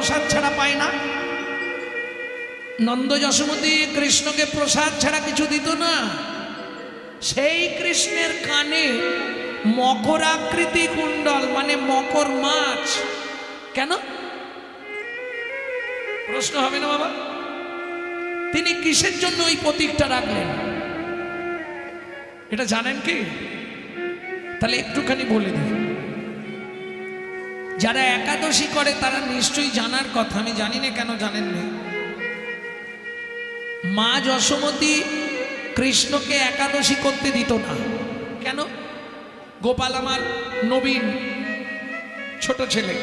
প্রসাদ ছাড়া পায় না? নন্দ যশোমতী কৃষ্ণকে প্রসাদ ছাড়া কিছু দিত না। সেই কৃষ্ণের কানে মকরাকৃতি কুণ্ডল, মানে মকর মাছ। কেন? প্রশ্ন হবে না বাবা? তিনি কিসের জন্য ওই প্রতীকটা রাখলেন এটা জানেন কি? তাহলে একটুখানি বলে দিই। যারা একাদশী করে তারা নিশ্চয়ই জানার কথা, আমি জানি না কেন জানেন না। মা যশোমতী কৃষ্ণকে একাদশী করতে দিত না। কেন? গোপাল আমার নবীন ছোট ছেলে,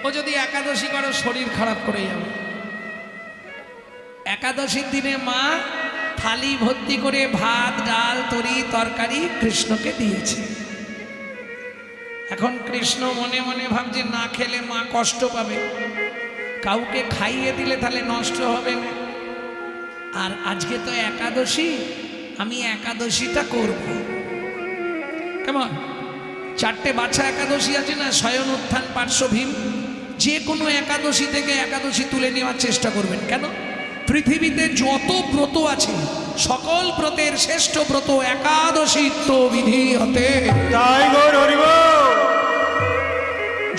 ও যদি একাদশী করে শরীর খারাপ করে যাবে। একাদশীর দিনে মা থালি ভর্তি করে ভাত, ডাল, তরি, তরকারি কৃষ্ণকে দিয়েছে। এখন কৃষ্ণ মনে মনে ভাবছে না খেলে মা কষ্ট পাবে, কাউকে খাইয়ে দিলে তাহলে নষ্ট হবে না। আর আজকে তো একাদশী, আমি একাদশীটা করব। কেমন? 4টে বাছা একাদশী আছে না, শয়ন, উত্থান, পার্শ্ব, ভীম। যে কোনো একাদশী থেকে একাদশী তুলে নেওয়ার চেষ্টা করবেন। কেন? পৃথিবীতে যত ব্রত আছে সকল ব্রতের শ্রেষ্ঠ ব্রত একাদশীত্ব বিধি হতে।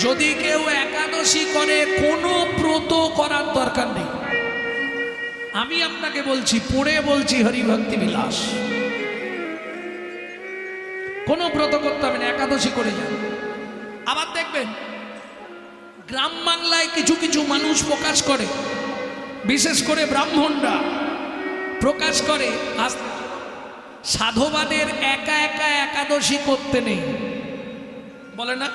যদি কেউ একাদশী করে কোনো ব্রত করার দরকার নেই। আমি আপনাকে বলছি, পড়ে বলছি, হরিভক্তি বিলাস, কোনো ব্রত করতে হবে না, একাদশী করে যান। আবার দেখবেন গ্রাম বাংলায় কিছু কিছু মানুষ প্রকাশ করে, বিশেষ করে ব্রাহ্মণরা প্রকাশ করে সাধুবাদের একা একা একাদশী করতে নেই, বলে না?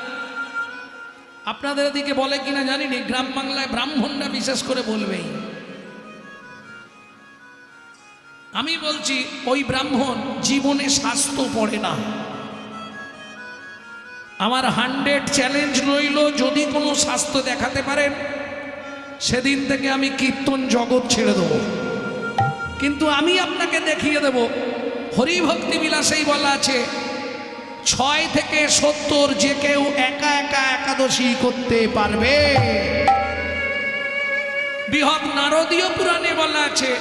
আপনাদের দিকে বলে কিনা জানি না, গ্রাম বাংলায় ব্রাহ্মণরা বিশেষ করে বলবেই। আমি বলছি ওই ব্রাহ্মণ জীবনে শাস্ত্র পড়ে না। আমার 100 চ্যালেঞ্জ রইল, যদি কোনো শাস্ত্র দেখাতে পারেন সেদিন থেকে আমি কীর্তন জগৎ ছেড়ে দেব। কিন্তু আমি আপনাকে দেখিয়ে দেব, হরিভক্তি বিলাসেই বলা আছে 6 থেকে 70 যে কেউ একা একা একাদশী করতে পারবে। বৃহৎ নারদীয় পুরাণে বলা আছে,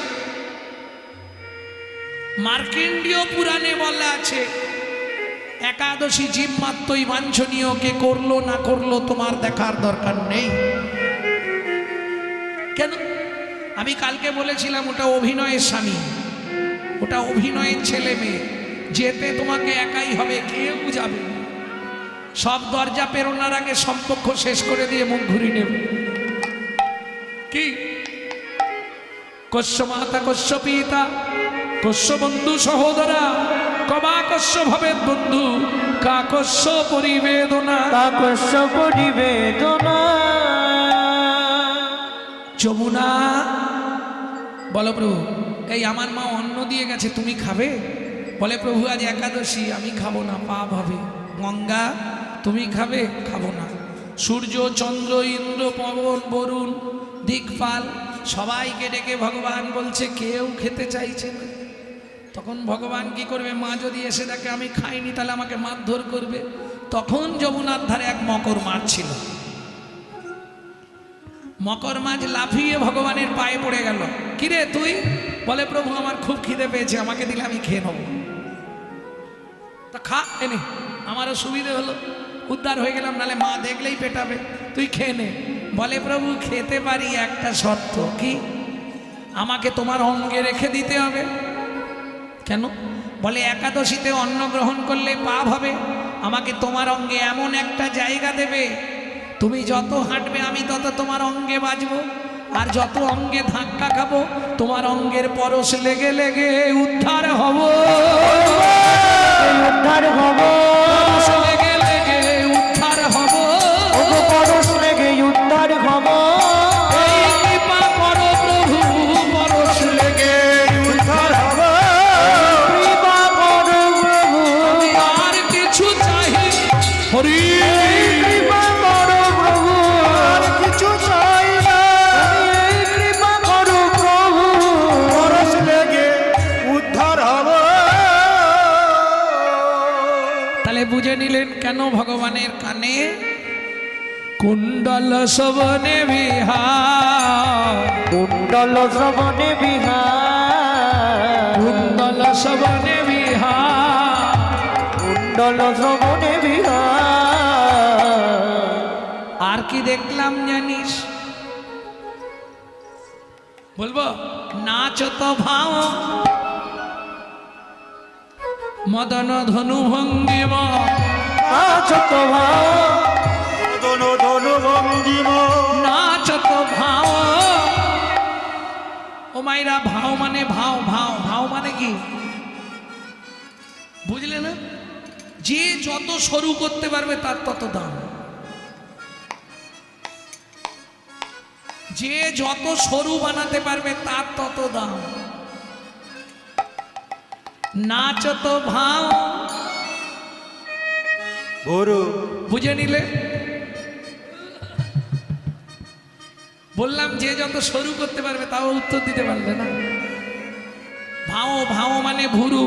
মার্কেন্ডীয় পুরাণে বলা আছে একাদশী জীব মাত্রই বাঞ্ছনীয়, কে করলো না করলো তোমার দেখার দরকার নেই। কেন? আমি কালকে বলেছিলাম ওটা অভিনয়ের স্বামী, ওটা অভিনয়ের ছেলে মেয়ে। যেতে তোমাকে একাই হবে, কেউ যাবে। সব দরজা পেরোনোর আগে সম্পর্ক শেষ করে দিয়ে মুখ ঘুরিয়ে নেবে। কি? কশ্য মাতা কশ্য পিতা কশ্য বন্ধু সহোদরা কবা কশ্য ভবে বন্ধু কাকস্য পরিবেদনা কাকস্য পরিবেদনা। যমুনা বলো প্রভু, এই আমার মা অন্ন দিয়ে গেছে, তুমি খাবে? বলে প্রভু আজ একাদশী, আমি খাবো না, পাপ হবে। গঙ্গা তুমি খাবে? খাবো না। সূর্য, চন্দ্র, ইন্দ্র, পবন, বরুণ, দিকপাল সবাইকে ডেকে ভগবান বলছে কেউ খেতে চাইছে না। তখন ভগবান কি করবে? মা যদি এসে দেখে আমি খাইনি তাহলে আমাকে মারধর করবে। তখন যমুনার ধারে এক মকর মাছ ছিল। মকর মাছ লাফিয়ে ভগবানের পায়ে পড়ে গেল। কিরে তুই? বলে প্রভু আমার খুব খিদে পেয়েছে, আমাকে দিলে আমি খেয়ে নেব। তা খা, এনে আমারও সুবিধে হলো, উদ্ধার হয়ে গেলাম, নালে মা দেখলেই পেটাবে, তুই খেয়ে নে। বলে প্রভু খেতে পারি, একটা শর্ত। কি? আমাকে তোমার অঙ্গে রেখে দিতে হবে। কেন? বলে একাদশীতে অন্ন গ্রহণ করলে পাপ হবে, আমাকে তোমার অঙ্গে এমন একটা জায়গা দেবে, তুমি যত হাঁটবে আমি তত তোমার অঙ্গে বাজবো, আর যত অঙ্গে ধাক্কা খাবো তোমার অঙ্গের পরশ লেগে লেগে উদ্ধার হব, উদ্ধার হব, পরশ লেগে লেগে উদ্ধার হব, পরশ লেগে উদ্ধার হব। এই কৃপা করো প্রভু, পরশ লেগে উদ্ধার হব। কৃপা করো প্রভু, আমি আর কিছু চাই হরি, কৃপা করো প্রভু, আর কিছু চাই না। কৃপা করো প্রভু, পরশ লেগে উদ্ধার হব। তাহলে বুঝে নিলেন কেন ভগবানের কানে কুণ্ডল শোভনে বিহার, কুণ্ডল শ্রবণে বিহার, কুণ্ডল শোভনে বিহার। কুণ্ডল শ্রবণে বিহার। আর কি দেখলাম জানিস? বলবো, নাচ তো ভাও মদন ধনু ভঙ্গিম, নাচ তো ভাও মদন ধনু ভঙ্গিম, নাচ তো ভাও। ও মাইরা, ভাও মানে ভাও, ভাও ভাও মানে কি বুঝলে না? যে যত সরু করতে পারবে তার তত দাম। যে যত সরু বানাতে পারবে তার তত দাম। নাচ তো ভাও, ভোরু বুঝে নিলে? বললাম যে যত সরু করতে পারবে, তাও উত্তর দিতে পারবে না। ভাও, ভাও মানে ভুরু।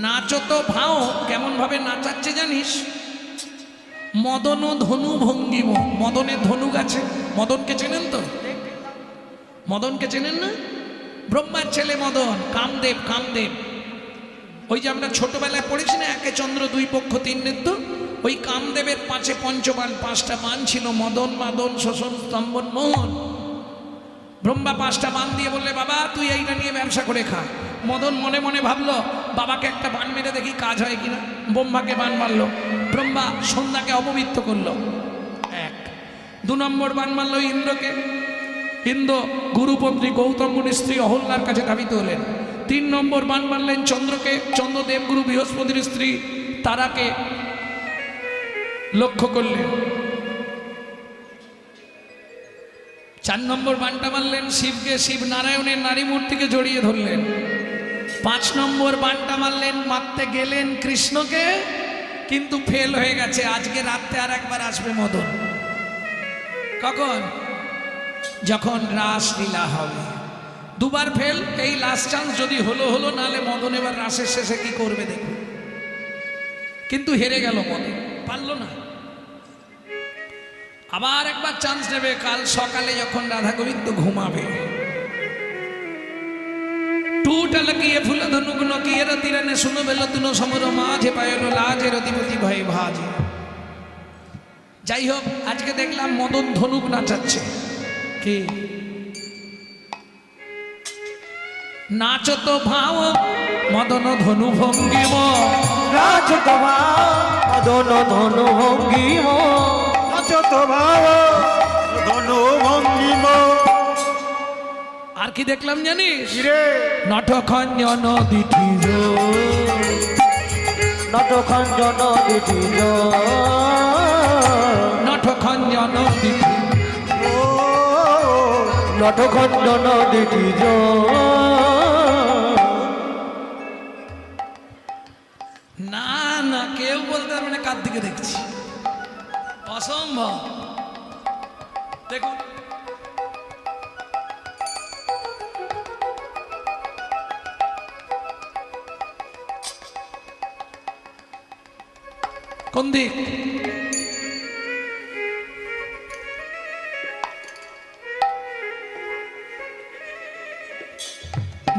নাচ তো ভাও, কেমন ভাবে নাচাচ্ছে জানিস? মদন ধনু ভঙ্গিম। মদনের ধনুক আছে। মদনকে চেনেন তো? মদনকে চেনেন না? ব্রহ্মার ছেলে মদন, কামদেব। কামদেব ওই যে আমরা ছোটবেলায় পড়েছি না, একে চন্দ্র দুই পক্ষ তিন নেত্র। ওই কামদেবের পাঁচে পঞ্চবান, পাঁচটা বান ছিল, মদন, মাদন, শোষণ, স্তম্ভন, মোহন। ব্রহ্মা পাঁচটা বান দিয়ে বললে, বাবা তুই এইটা নিয়ে ব্যবসা করে খা। মদন মনে মনে ভাবলো, বাবাকে একটা বান মেরে দেখি কাজ হয় কিনা। ব্রহ্মাকে বান মারলো। ব্রহ্মা সন্ধ্যাকে অপবিত্র করলো। এক। দু নম্বর বান মারলো ইন্দ্রকে। ইন্দ্র গুরুপত্নী গৌতম মুনির স্ত্রী অহল্যার কাছে ধাবিত হলেন। 3 নম্বর বান মারলেন চন্দ্রকে। চন্দ্রদেব গুরু বৃহস্পতির স্ত্রী তারাকে লক্ষ্য করলেন। 4 নম্বর বানটা মারলেন শিবকে। শিব নারায়ণের নারী মূর্তিকে জড়িয়ে ধরলেন। 5 নম্বর বানটা মারলেন, মারতে গেলেন কৃষ্ণকে, কিন্তু ফেল হয়ে গেছে। আজকে রাত্রে আর একবার আসবে মদন। কখন? যখন রাসলীলা হবে। দুবার ফেল, এই লাস্ট চান্স। যদি হলো হলো, নালে মদন এবার রাসের শেষে কি করবে দেখুন। কিন্তু হেরে গেল মদন, পারল না। আবার একবার চান্স নেবে কাল সকালে, যখন রাধা গোবিন্দ ঘুমাবে। টুটালকিয়ে ফুল ধনুক নকিয়ে রতিরানে শুনো বেল তুনো সমর মাঝে পায়ল লাজে রতিপতি ভয়ে ভাজে। যাই হোক, আজকে দেখলাম মদন ধনুক নাচাচ্ছে। কি নাচ তো ভাও মদন ধনু ভঙ্গিম, নাচ তো ভাও মদন ধনু ভঙ্গিম, নাচ তো ভাও ধনু ভঙ্গিম। আর কি দেখলাম জানিস? রে নটখঞ্জন দিঠিজ, নটখঞ্জন দিঠিজ, নটখঞ্জন দিঠি, নটখঞ্জন দিঠিজ। না না, কেউ বলতে পারবে না কার দিকে দেখছি। অসম্ভব। দেখুন, কোন দিক?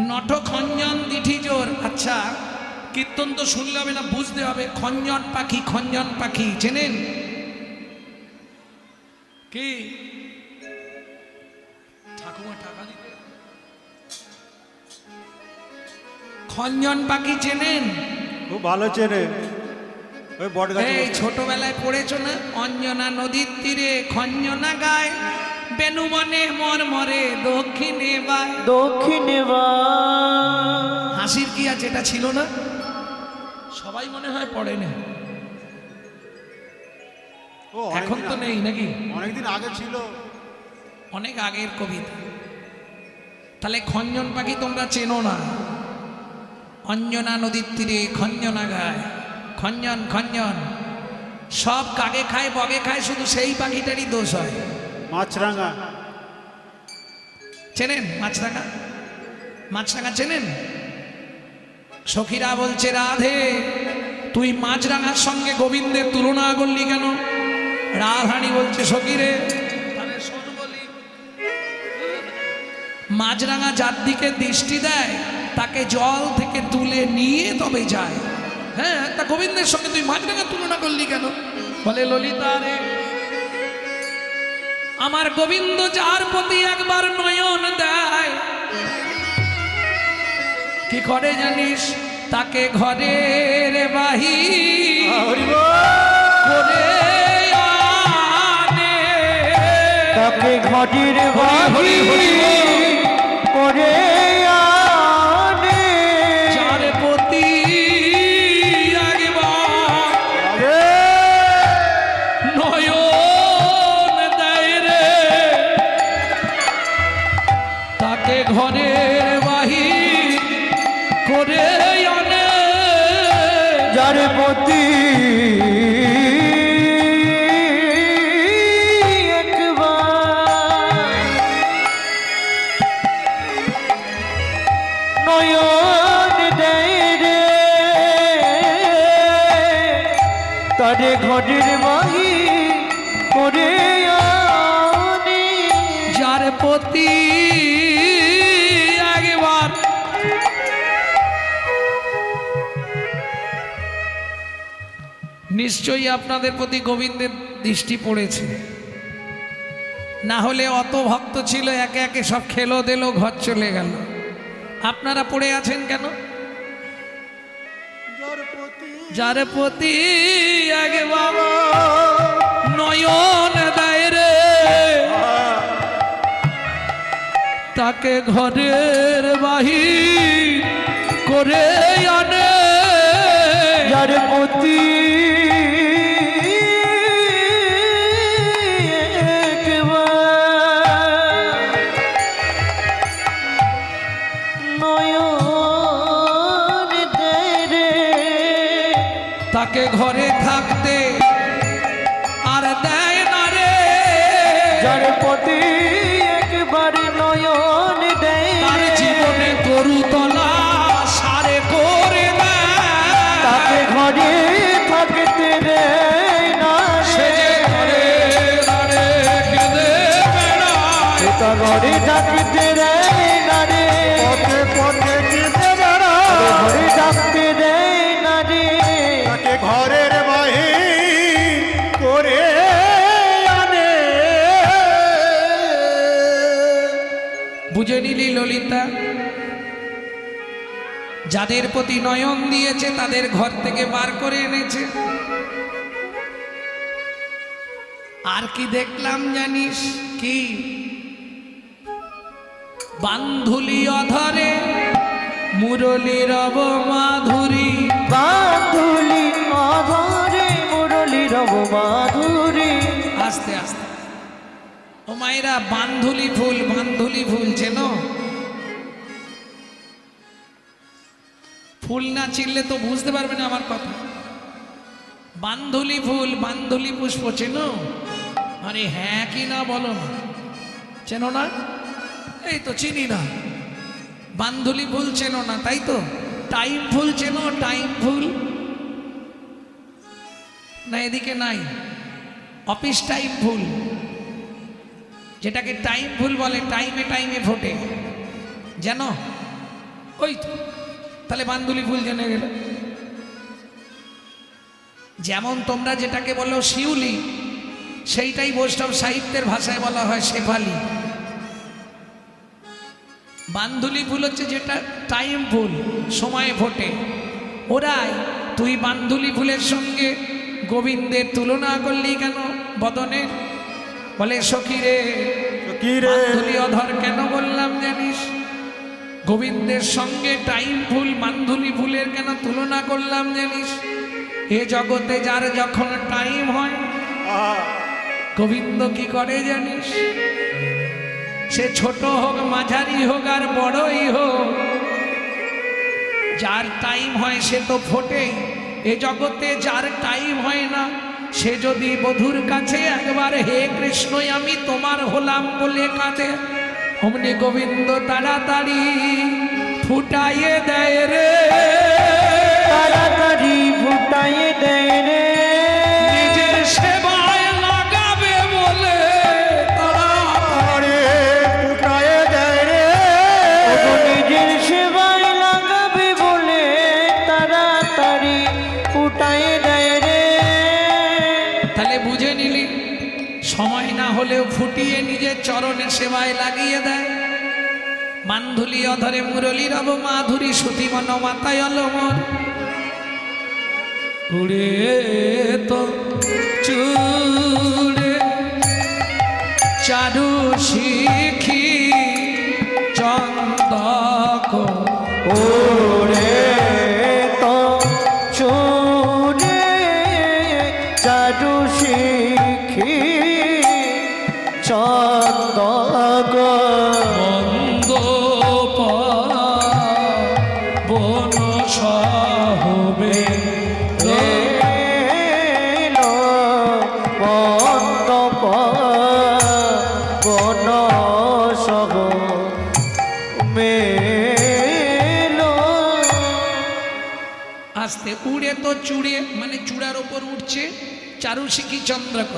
নটখঞ্জন দিঠিজোর। আচ্ছা, কীর্তন তো শুনলে হবে না, বুঝতে হবে। খঞ্জন পাখি, খঞ্জন পাখি চেনেন কি? ঠাকুমা টাকা দিতে। খঞ্জন পাখি চেনেন? খুব ভালো চেনে। ওই বট গাছে এই ছোটবেলায় পড়েছো না? অঞ্জনা নদীর তীরে খঞ্জনা গায়, বেনুমনে মরমরে দক্ষিণে বায়। দক্ষিণে হাসির কি আছে? এটা ছিল না? সবাই মনে হয় পড়ে না। এখন তো নেই নাকি? অনেকদিন আগে ছিল, অনেক আগের কবিতা। তাহলে খঞ্জন পাখি তোমরা চেনো না? অঞ্জনা নদীর তীরে খঞ্জনা গায়, খঞ্জন খঞ্জন। সব কাগে খায়, বগে খায়, শুধু সেই পাখিটারই দোষ হয়। মাছরাঙা চেনেন? মাছরাঙা, মাছরাঙা চেনেন? সখীরা বলছে, রাধে তুই মাছরাঙার সঙ্গে গোবিন্দের তুলনা করলি কেন? রাধারানী বলছে সখী রে, তাহলে শোন বলি, মাছরাঙা যার দিকে দৃষ্টি দেয় তাকে জল থেকে তুলে নিয়ে তবে যায়। হ্যাঁ, তা গোবিন্দের সঙ্গে তুই মাছরাঙা তুলনা করলি কেন? বলে ললিতা রে, আমার গোবিন্দ যার প্রতি একবার নয়ন দেয় কি করে জানিস? তাকে ঘরের বাহির করে আনে। তাকে ঘটির বাড়ি করে আনে। যার প্রতি একবার নয়ন দেয় রে, তাকে ঘরের বাহির করে আনে। যার প্রতি একবার নয়ন দেয় রে, তারে ঘটির বাহির করে আনে। যার প্রতি একবার নিশ্চয়ই আপনাদের প্রতি গোবিন্দের দৃষ্টি পড়েছে, না হলে অত ভক্ত ছিল একে একে সব খেলো দিলো, ঘর চলে গেল। আপনারা পড়ে আছেন কেন? যার প্রতি একবার নয়ন দেয় রে, তাকে ঘরের বাহির করে আনে। যার প্রতি একবার নয়ন দেয় রে, তাকে ঘরে থাকতে আর দেয় না রে। যার প্রতি একবার নয়ন দেয় তার রে, জীবনে গরু তলা সারে করে দেয়। তাকে ঘরে থাকতে দেয় না সে রে। যে ঘরে দাঁড়ে কেঁদে বেড়ায়। তা ঘরে থাকতে দেয় না রে, পথে পথে যেতে বেড়ায়, ঘরে থাকতে দেয় না রে। তাকে ঘরের বাহির করে আনে। বুঝে নিলি ললিতা, যাদের প্রতি নয়ন দিয়েছে তাদের ঘর থেকে বার করে এনেছে। আর কি দেখলাম জানিস কি? বান্ধুলি অধরে মুরলী রব মাধুরী। বাঁধুলি অধরে মুরলি রব মাধুরী। আস্তে আস্তে ও মায়েরা, বান্ধুলি ফুল, বান্ধুলি ফুল চেনো? ফুল না চিনলে তো বুঝতে পারবে না আমার কথা। বান্ধুলি ফুল, বান্ধুলি পুষ্প চেনো? আরে হ্যাঁ কি না বলো না, চেনো না? এই তো চিনি না। বান্ধুলি ফুল চেনো না, তাই তো? টাইম ফুল চেনো? টাইম ফুল না, এদিকে নাই। অফিস টাইম ফুল, যেটাকে টাইম ফুল বলে, টাইমে টাইমে ফোটে, জানো? ওই তো, তাহলে বান্ধুলি ফুল জেনে গেল। যেমন তোমরা যেটাকে বলো শিউলি, সেইটাই বৈষ্ণব সাহিত্যের ভাষায় বলা হয় শেফালি। বান্ধুলি ফুল হচ্ছে যেটা টাইম ফুল, সময়ে ফোটে। ওরাই, তুই বান্ধুলি ফুলের সঙ্গে গোবিন্দের তুলনা করলি কেন বদনের? বলে সখী রে, কি রে, বান্ধুলি অধর কেন বললাম জানিস? গোবিন্দের সঙ্গে টাইম ফুল বান্ধুলি ফুলের কেন তুলনা করলাম জানিস? এ জগতে যার যখন টাইম হয়, গোবিন্দ কি করে জানিস? সে ছোট হোক, মাঝারি হোক আর বড়ই হোক, যার টাইম হয় সে তো ফোটেই। এ জগতে যার টাইম হয় না, সে যদি বধূর কাছে একবার হে কৃষ্ণ আমি তোমার হলাম বলে কাঁদে, অমনি গোবিন্দ তাড়াতাড়ি ফুটাইয়ে দেয় রে। তাড়াতাড়ি ফুটাইয়ে দেয় রে। নিজের সেবায় লাগে সময় না হলেও ফুটিয়ে নিজের চরণে সেবায় লাগিয়ে দেয়। মান্ধুলি অধরে মুরলী রব মাধুরী সুতি মন মাতায় অলমন উড়ে তো চুড়ে চারু শিখি চন্দক ওরে তো চুরে চারু শিখি চন্দগ বন্দ বন সহবে এলো বন্ধ বন সহ মেলো। আস্তে উড়ে তো চূড়ে মানে চূড়ার ওপর উঠছে চারু শিখি চন্দ্রক।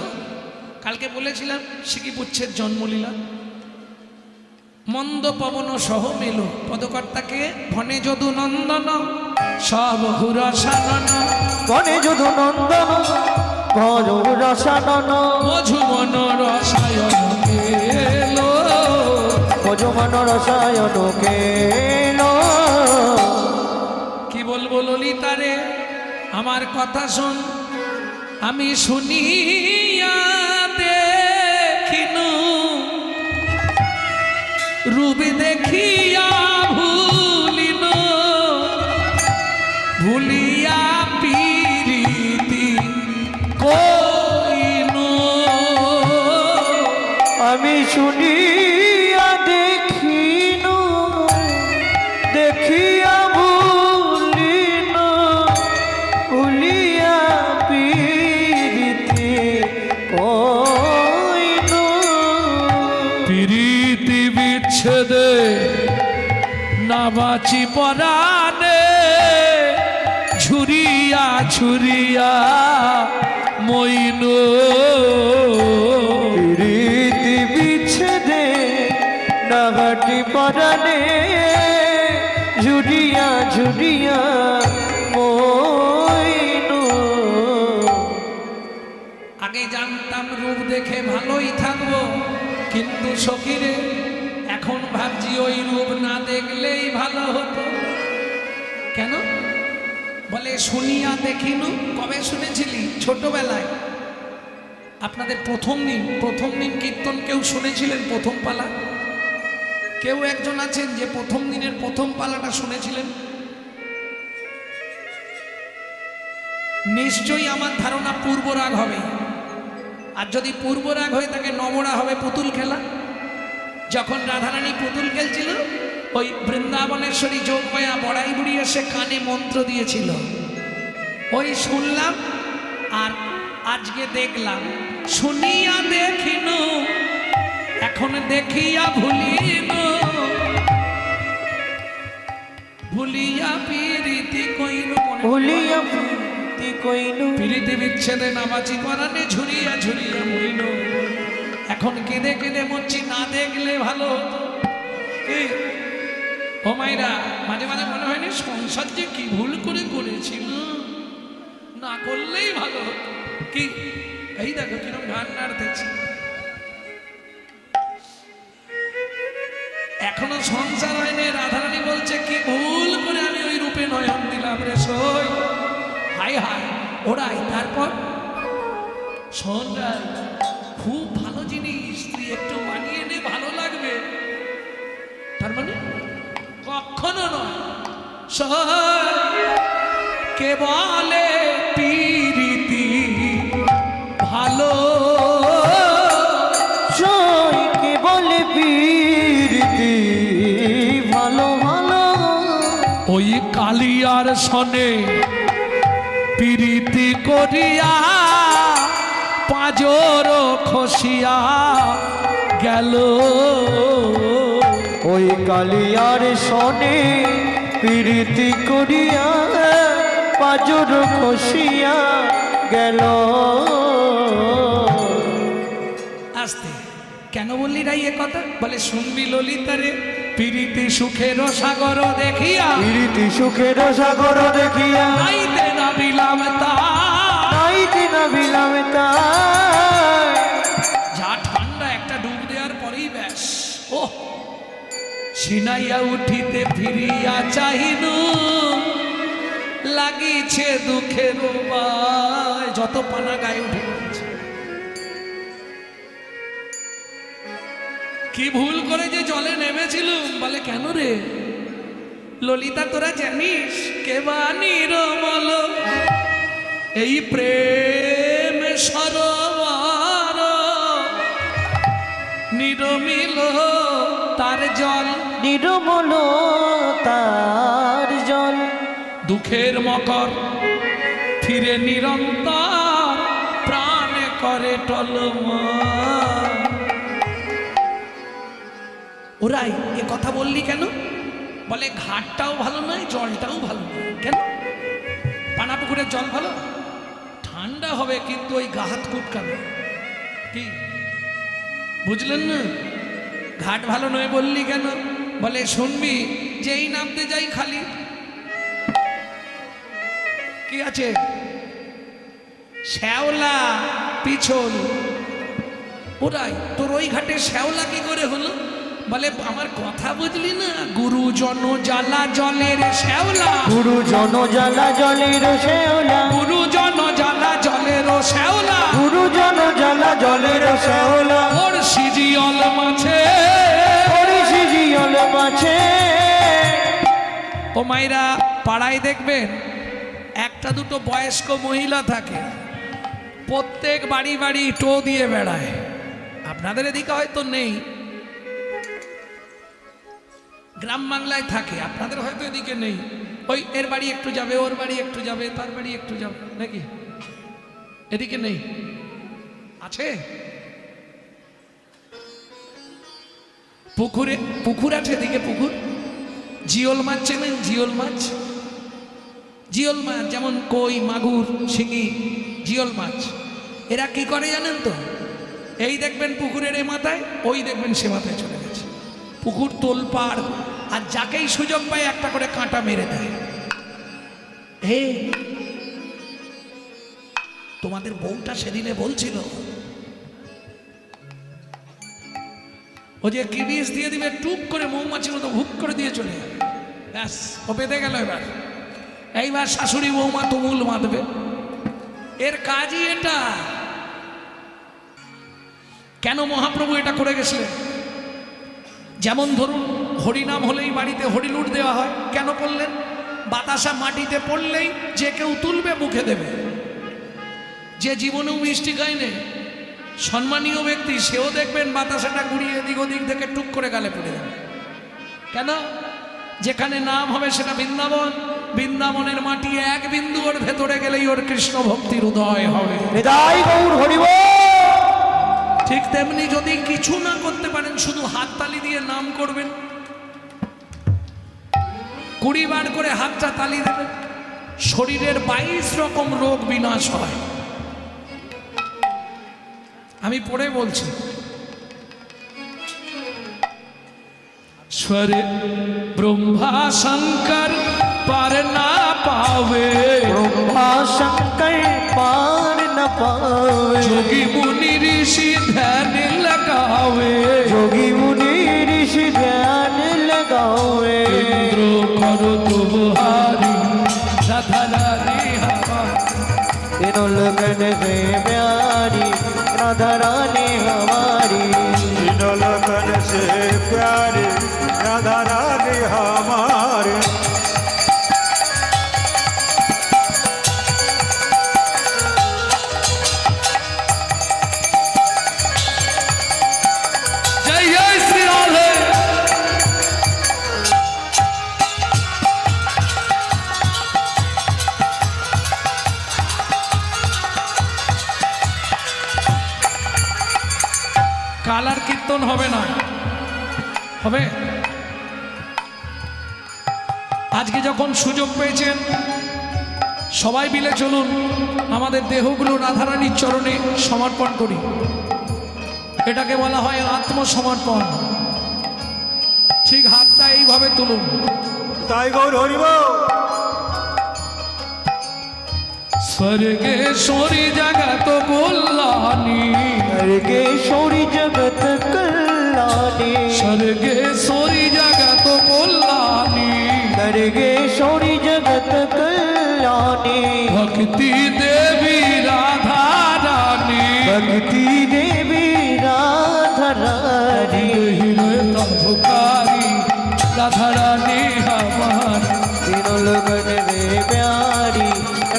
কালকে বলেছিলাম শিখি পুচ্ছের জন্মলীলা। মন্দ পবন সহ মেলো পদকর্তাকে ভনে যদু নন্দন সব হুরসানন বনে যদু নন্দন ভজ রসানন মধুমন রসায়ন এলো ভজমন রসায়ন কেলো। কি বলবো ললিতারে আমার কথা শোন আমি শুনিয়া দেখিনু রূপ দেখিয়া ভুলিনু ভুলিয়া পিরিতি কইনু আমি শুনিয়া দেখিনু দেখিয়া ভুলিনু ভুলিয়া পীড়িতে কইনু। প্রীতি বিচ্ছেদে না বাঁচি পরাণে ঝুরিয়া ঝুরিয়া মইনু প্রীতি বিচ্ছেদে নাগাটি পরানে ঝুরিয়া ঝুরিয়া মইনু। আগে জানতাম রূপ দেখে ভালোই থাকবো কিন্তু সখীরে এখন ভাবছি ওই রূপ না দেখলেই ভালো হতো। কেন বলে শুনিয়া দেখিনু কবে শুনেছিলি ছোটবেলায় আপনাদের প্রথম দিন কীর্তন কেউ শুনেছিলেন প্রথম পালা? কেউ একজন আছেন যে প্রথম দিনের প্রথম পালাটা শুনেছিলেন? নিশ্চয়ই আমার ধারণা পূর্বরাগ হবে। আর যদি পূর্বরাগ হয়ে থাকে নবরা হবে পুতুল খেলা। যখন রাধারানী পুতুল খেলছিল ওই বৃন্দাবনেশ্বরী যোগমায়া বড়াই বুড়ি এসে কানে মন্ত্র দিয়েছিল, ওই শুনলাম আর আজকে দেখলাম। শুনিয়া দেখিনু এখন দেখিয়া ভুলিনু ভুলিয়া পিরিতি কইনু ভুলিয়া পীড়িতে কইনু। পিরিতি বিচ্ছেদে নামাচি পরাণে ঝুরিয়া ঝুরিয়া মইনু। এখন কেঁদে কেঁদে মরছি না দেখলে ভালো হতো। কি ও মাইরা মাঝে মাঝে মনে হয় না সংসার যে কি ভুল করে করেছিল, না করলেই ভালো হতো। কি এই দেখো কিরম গান নাড়তেছে। এখনো সংসার হয়নি, রাধারানী বলছে কি ভুল করে আমি ওই রূপে নয়ন দিলাম রে সই। হাই হাই ওরাই তারপর শোন রাই, খুব ভালো জিনিস, তুই একটু মানিয়ে নে ভালো লাগবে। তার মানে কখনো নয়, কে বলে পিরিতি ভালো, কে বলে পীড়িতে ভালো ভালো। ওই কালিয়ার সনে পিরিতি করিয়া পাজর খসিয়া গেল। ওই কালিয়ার সনে পীড়িতি করিয়া পাজর খসিয়া গেল। আস্তে কেন বললি রাই এ কথা? বলে শুনবি ললিতারে পিরিতি সুখের সাগর দেখিয়া পীড়িতি সুখের সাগর দেখিয়া নাইতে না বিলাম তা নাইতে না বিলাম তাই পরেই ব্যাস ও সিনাইয়া উঠিতে ফিরিয়া চাহিনু লাগিছে দুঃখের বায় যত পানা গায়ে উঠে গেছে কি ভুল করে যে জলে নেমেছিলুম বলে কেন রে ললিতা তোরা জানিস কে বা নিরমল এই প্রেম সরোবর নিরমিল তার জল নির্মল তার জল দুঃখের মকর ফিরে নিরন্তর প্রাণে করে টলমল ওরাই এ কথা বললি কেন বলে ঘাটটাও ভালো নয় জলটাও ভালো নয় কেন পানা পুকুরের জল ভালো ঠান্ডা হবে কিন্তু ওই গা হাত কুটকাবে কি বুঝলেন না ঘাট ভালো নয় বললি কেন বলে শুনবি যেই নামতে যাই খালি কি আছে শ্যাওলা পিছল ওরাই তোর ওই ঘাটে শ্যাওলা কি করে হলো বলে আমার কথা বুঝলি না গুরুজন জ্বালা জলের শ্যাওলা গুরুজন জ্বালা জলের শ্যাওলা গুরুজন জ্বালা জলের শ্যাওলা গুরুজন জ্বালা জলের শ্যাওলা ওর সিজিয়ল মাছে পড়েছি জিয়ল মাছে ও মাইরা পাড়ায় দেখবেন একটা দুটো বয়স্ক মহিলা থাকে প্রত্যেক বাড়ি বাড়ি টো দিয়ে বেড়ায় আপনাদের এদিকে হয়তো নেই গ্রাম বাংলায় থাকে আপনাদের হয়তো এদিকে নেই ওই এর বাড়ি একটু যাবে ওর বাড়ি একটু যাবে তার বাড়ি একটু যাবে নাকি এদিকে নেই আছে পুকুরে পুকুর আছে এদিকে পুকুর জিওল মাছ চেনেন জিওল মাছ জিওল মাছ যেমন কই মাগুর শিঙি জিওল মাছ এরা কি করে জানেন তো এই দেখবেন পুকুরের এ মাথায় ওই দেখবেন সে মাথায় চলে গেছে পুকুর তোলপাড় আর যাকেই সুযোগ পায় একটা করে কাঁটা মেরে দেয় হে তোমাদের বউটা সেদিনে বলছিল ও যে কি বিষ দিয়ে দিবে টুক করে মৌমাছির মতো হুক করে দিয়ে চলে যাবে ব্যাস ও পেতে গেল এইবার শাশুড়ি বৌমা তুমুল বাঁধবে এর কাজই এটা কেন মহাপ্রভু এটা করে গেছিলেন যেমন ধরুন হরিনাম হলেই বাড়িতে হরিলুট দেওয়া হয় কেন করলেন বাতাসা মাটিতে পড়লেই যে কেউ তুলবে মুখে দেবে যে জীবনেও মিষ্টি খায়নি সম্মানীয় ব্যক্তি সেও দেখবেন বাতাসাটা ঘুরিয়ে এদিক ওদিক থেকে টুক করে গালে পড়ে যাবে কেন যেখানে নাম হবে সেটা বৃন্দাবন বৃন্দাবনের মাটি এক বিন্দু ওর ভেতরে গেলেই ওর কৃষ্ণ ভক্তির উদয় হবে হৃদয় গৌর হরিব ঠিক তেমনি যদি কিছু না করতে পারেন শুধু হাততালি দিয়ে নাম করবেন 20 বার করে হাতটা তালি দেবেন শরীরের 22 রকম রোগ বিনাশ হয় আমি পড়ে বলছি স্বরে ব্রহ্মা শঙ্কর পার না পাবে ব্রহ্মা শঙ্কর পার न पावे যোগী মুনি ঋষি ধ্যান লাগাवे যোগী মুনি ঋষি ধ্যান लगावे इंद्र करो तुम्हारी राधा रानी हमारी तीनों लगन से प्यारी राधा रानी हमारी तीनों लगन से प्यारी राधा रानी हमारे जय जय श्री राधे কালার কীর্তন হবে না হবে আজকে যখন সুযোগ পেয়েছেন সবাই মিলে চলুন আমাদের দেহগুলো রাধারানীর চরণে সমর্পণ করি এটাকে বলা হয় আত্মসমর্পণ ঠিক হাতটা এইভাবে তুলুন তাই গৌর হরিব স্বর্গেশ্বরী জগত কল্যাণী स्वर्गेश्वरी जगत कल्याणी কল্যাণী স্বর্গেশ্বরী জগত কল্যাণী স্বর্গেশ্বরী জগত কল্যাণী ভক্তি দেবী রাধা রানী ভক্তি দেবী রাধা রানী হৃদয় তবকারী রাধা রানী আমার तीनों लोगन में प्यारी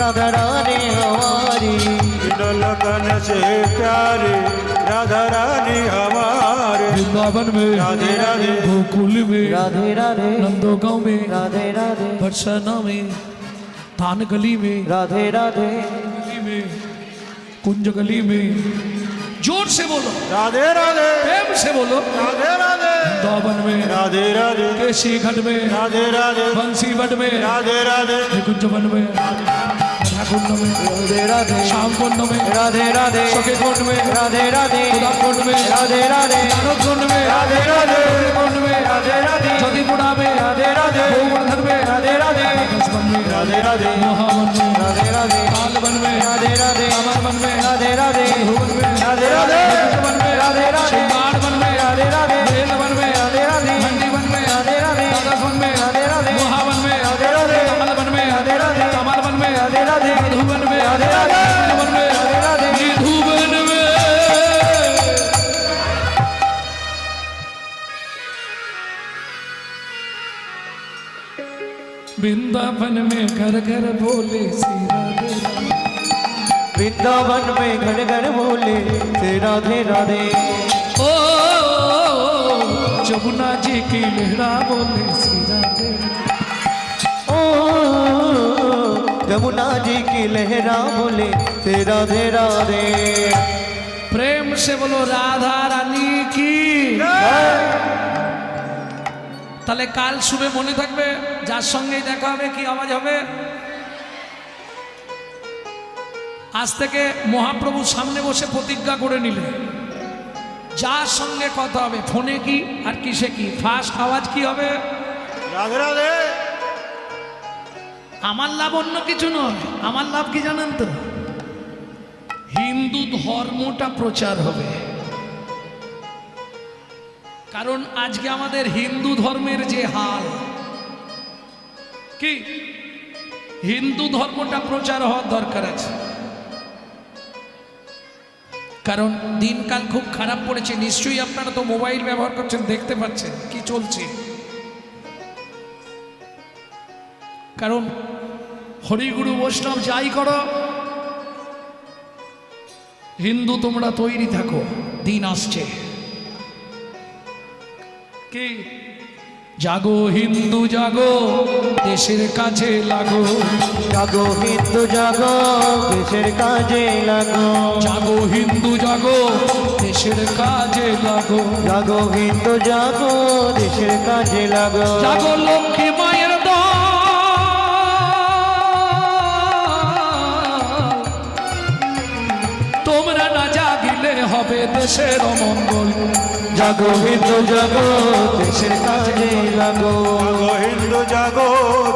राधा रानी हमारी तीनों लगन से प्यारे राधा रानी हमारे वृंदावन में राधे राधे गोकुल में राधे राधे नंदोगांव में राधे राधे बरसाना में थान गली में राधे राधे गली में कुंज गली में जोर से बोलो राधे राधे प्रेम से बोलो राधे राधे वृंदावन में राधे राधे केसी घट में राधे राधे बंसी बट में राधे राधे कुंज वन में कुंड में राधे राधे श्याम कुंड में राधे राधे सखे कुंड में राधे राधे उदा कुंड में राधे राधे नारद कुंड में राधे राधे कुंड में राधे राधे ज्योतिपुरा में राधे राधे गोवर्धन में राधे राधे वन में राधे राधे महावन में राधे राधे काल वन में राधे राधे अमर वन में राधे राधे भुवन में राधे राधे वन में राधे राधे श्रृंगार वन में राधे राधे बेल वन में राधे राधे हंडी वन में राधे राधे द्वादश वन में राधे राधे महावन में राधे राधे कमल वन में राधे राधे कमल वन में राधे राधे मधु वन में राधे राधे वन में राधे राधे निधु वन में वृंदावन में घर घर बोले श्री राधे राधे। वृंदावन में घर घर बोले से राधे राधे ओ जमुना जी की लहरा बोले श्री राधे ओ जमुना जी की लहरा बोले से राधे राधे प्रेम से बोलो राधा रानी की তাহলে কাল শুভে মনে থাকবে যার সঙ্গেই দেখা হবে কি আওয়াজ হবে আজ থেকে মহাপ্রভু সামনে বসে প্রতিজ্ঞা করে নিলে যার সঙ্গে কথা হবে ফোনে কি আর কিসে কি ফার্স্ট আওয়াজ কি হবে राधे राधे আমার লাভ অন্য কিছু নয় আমার লাভ কি জানেন তো হিন্দু ধর্মটা প্রচার হবে কারণ আজকে আমাদের হিন্দু ধর্মের যে হাল কি হিন্দু ধর্মটা প্রচার হওয়ার দরকার আছে কারণ দিনকাল খুব খারাপ পড়েছে নিশ্চয়ই আপনারা তো মোবাইল ব্যবহার করছেন দেখতে পাচ্ছেন কি চলছে কারণ হরিগুরু বৈষ্ণব যাই করো হিন্দু তোমরা তৈরি থাকো দিন আসছে কি জাগো হিন্দু জাগো দেশের কাছে লাগো জাগো হিন্দু জাগো দেশের কাজে লাগো জাগো হিন্দু জাগো দেশের কাজে লাগো জাগো হিন্দু জাগো দেশের কাজে লাগো জাগো লক্ষ্মী মায়ের দল তোমরা না জাগিলে হবে দেশের অমঙ্গল জাগো হিন্দু জাগো দেশের কাজে লাগো जागो हिंदू जागो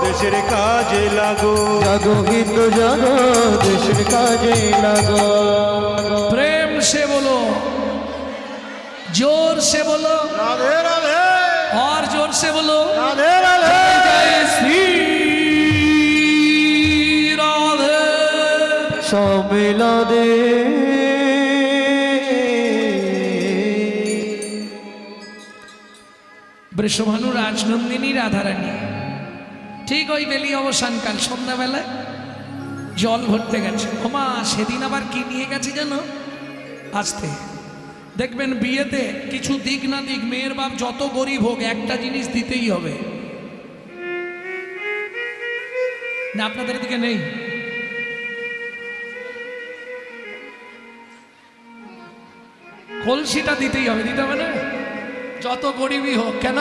देशेर काजे लागो জাগো হিন্দু জাগো দেশের কাজে লাগো प्रेम से बोलो जोर से बोलो राधे राधे और जोर से बोलो राधे राधे जय श्री राधे সমিলা দে বৃষভানু রাজনন্দিনী রাধারানী ঠিক ওই বেলি অবসানকাল সন্ধ্যাবেলায় জল ভরতে গেছে ওমা সেদিন আবার কি নিয়ে গেছে যেন আসতে দেখবেন বিয়েতে কিছু দিক না দিক মেয়ের বাপ যত গরিব হোক একটা জিনিস দিতেই হবে না আপনাদের দিকে নেই কলসিটা দিতেই হবে দিতে হবে না যত গরিবই হোক কেন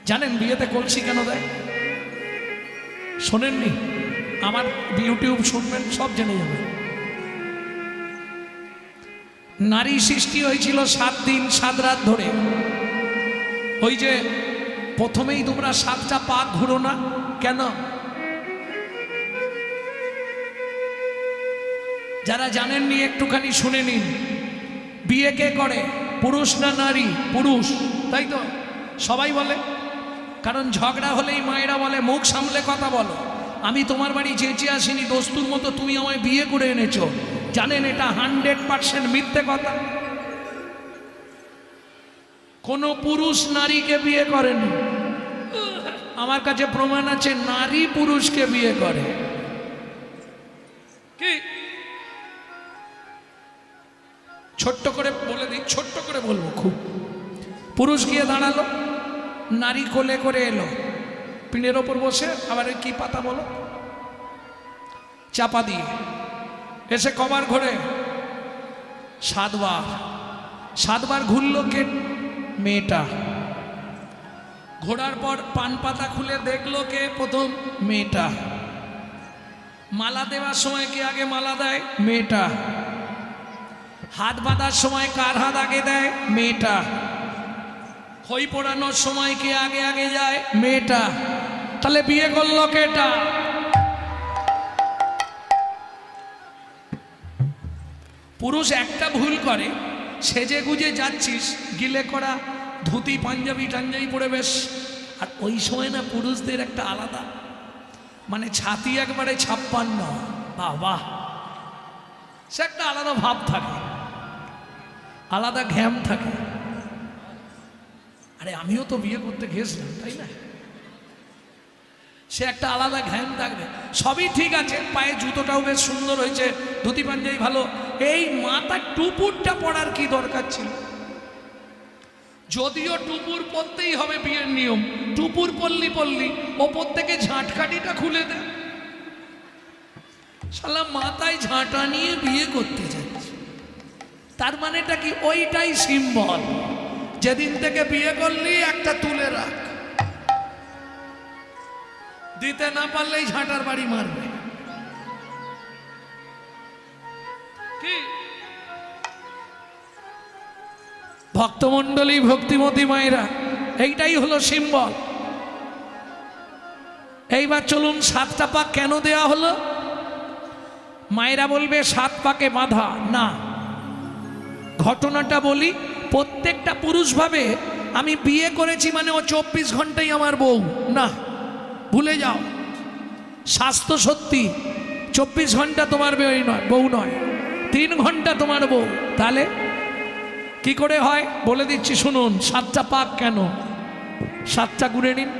জানেন বিয়েতে কলসি কেন দেয় শোনেননি আমার ইউটিউব শুনবেন সব জেনে যাবেন নারী সৃষ্টি হয়েছিল 7 দিন 7 রাত ধরে ওই যে প্রথমেই তোমরা 7টা পাক ঘুরো না কেন যারা জানেননি একটুখানি শুনে নিন বিয়ে কে করে পুরুষ না নারী? পুরুষ, তাই তো সবাই বলে। কারণ ঝগড়া হলেই মায়েরা বলে মুখ সামলে কথা বলো। আমি তোমার বাড়ি চেঁচে আসিনি, দস্তুর মতো তুমি আমায় বিয়ে করে এনেছো। জানেন এটা 100% মিথ্যে কথা। কোনো পুরুষ নারীকে বিয়ে করেনি। আমার কাছে প্রমাণ আছে নারী পুরুষকে বিয়ে করে। কি ছোট্ট করে বলে দিই, ছোট্ট করে বলবো খুব। পুরুষ গিয়ে দাঁড়ালো, নারী কোলে করে এলো, পিঠের ওপর বসে, আবার কি পাতা বলো, চাপা দিয়ে এসে কবার ঘোরে 7 বার। 7 বার ঘুরলো কে? মেয়েটা। ঘোরার পর পান পাতা খুলে দেখলো কে? প্রথম মেয়েটা। মালা দেওয়ার সময় কে আগে মালা দেয়? মেয়েটা। হাত বাঁধার সময় কার হাত আগে দেয়? মেয়েটা। খই পোড়ানোর সময় কে আগে আগে যায়? মেয়েটা। তাহলে বিয়ে করলো কেটা? পুরুষ একটা ভুল করে, সেজে গুজে যাচ্ছিস, গিলে করা ধুতি পাঞ্জাবি টাঞ্জাবি পরে বেশ, আর ওই সময় না পুরুষদের একটা আলাদা মানে ছাতি একবারে 56, বাহ বাহ, সে একটা আলাদা ভাব থাকে, আলাদা ঘ্যাম থাকে। আরে আমিও তো বিয়ে করতে গেছিলাম, তাই না? সে একটা আলাদা ঘ্যাম থাকবে। সবই ঠিক আছে, পায়ে জুতোটাও বেশ সুন্দর হয়েছে, ধুতি পাঞ্জাবি ভালো, এই মাথা টুপুরটা পরার কি দরকার ছিল? যদিও টুপুর পরতেই হবে, বিয়ের নিয়ম, টুপুর পল্লি ওপর থেকে ঝাঁটকাটিটা খুলে দে। শালা মাথায় ঝাঁটা নিয়ে বিয়ে করতে যাচ্ছে, তার মানেটা কি? ওইটাই সিম্বল, যেদিন থেকে বিয়ে করলি একটা তুলে রাখ, দিতে না পারলেই ঝাঁটার বাড়ি মারবে। কি ভক্তমণ্ডলী, ভক্তিমতী মায়েরা, এইটাই হলো সিম্বল। এইবার চলুন 7টা পাক কেন দেয়া হলো? মায়েরা বলবে 7 পাকে বাঁধা না, ঘটনাটা বলি। প্রত্যেকটা পুরুষ ভাবে আমি বিয়ে করেছি মানে ও 24 ঘন্টাই আমার বউ, না, ভুলে যাও। স্বাস্থ্য সত্যি 24 ঘন্টা তোমার বউ নয়, 3 ঘন্টা তোমার বউ। তাহলে কি করে হয় বলে দিচ্ছি শুনুন। 7টা পাক কেন? 7টা গুনে নিন।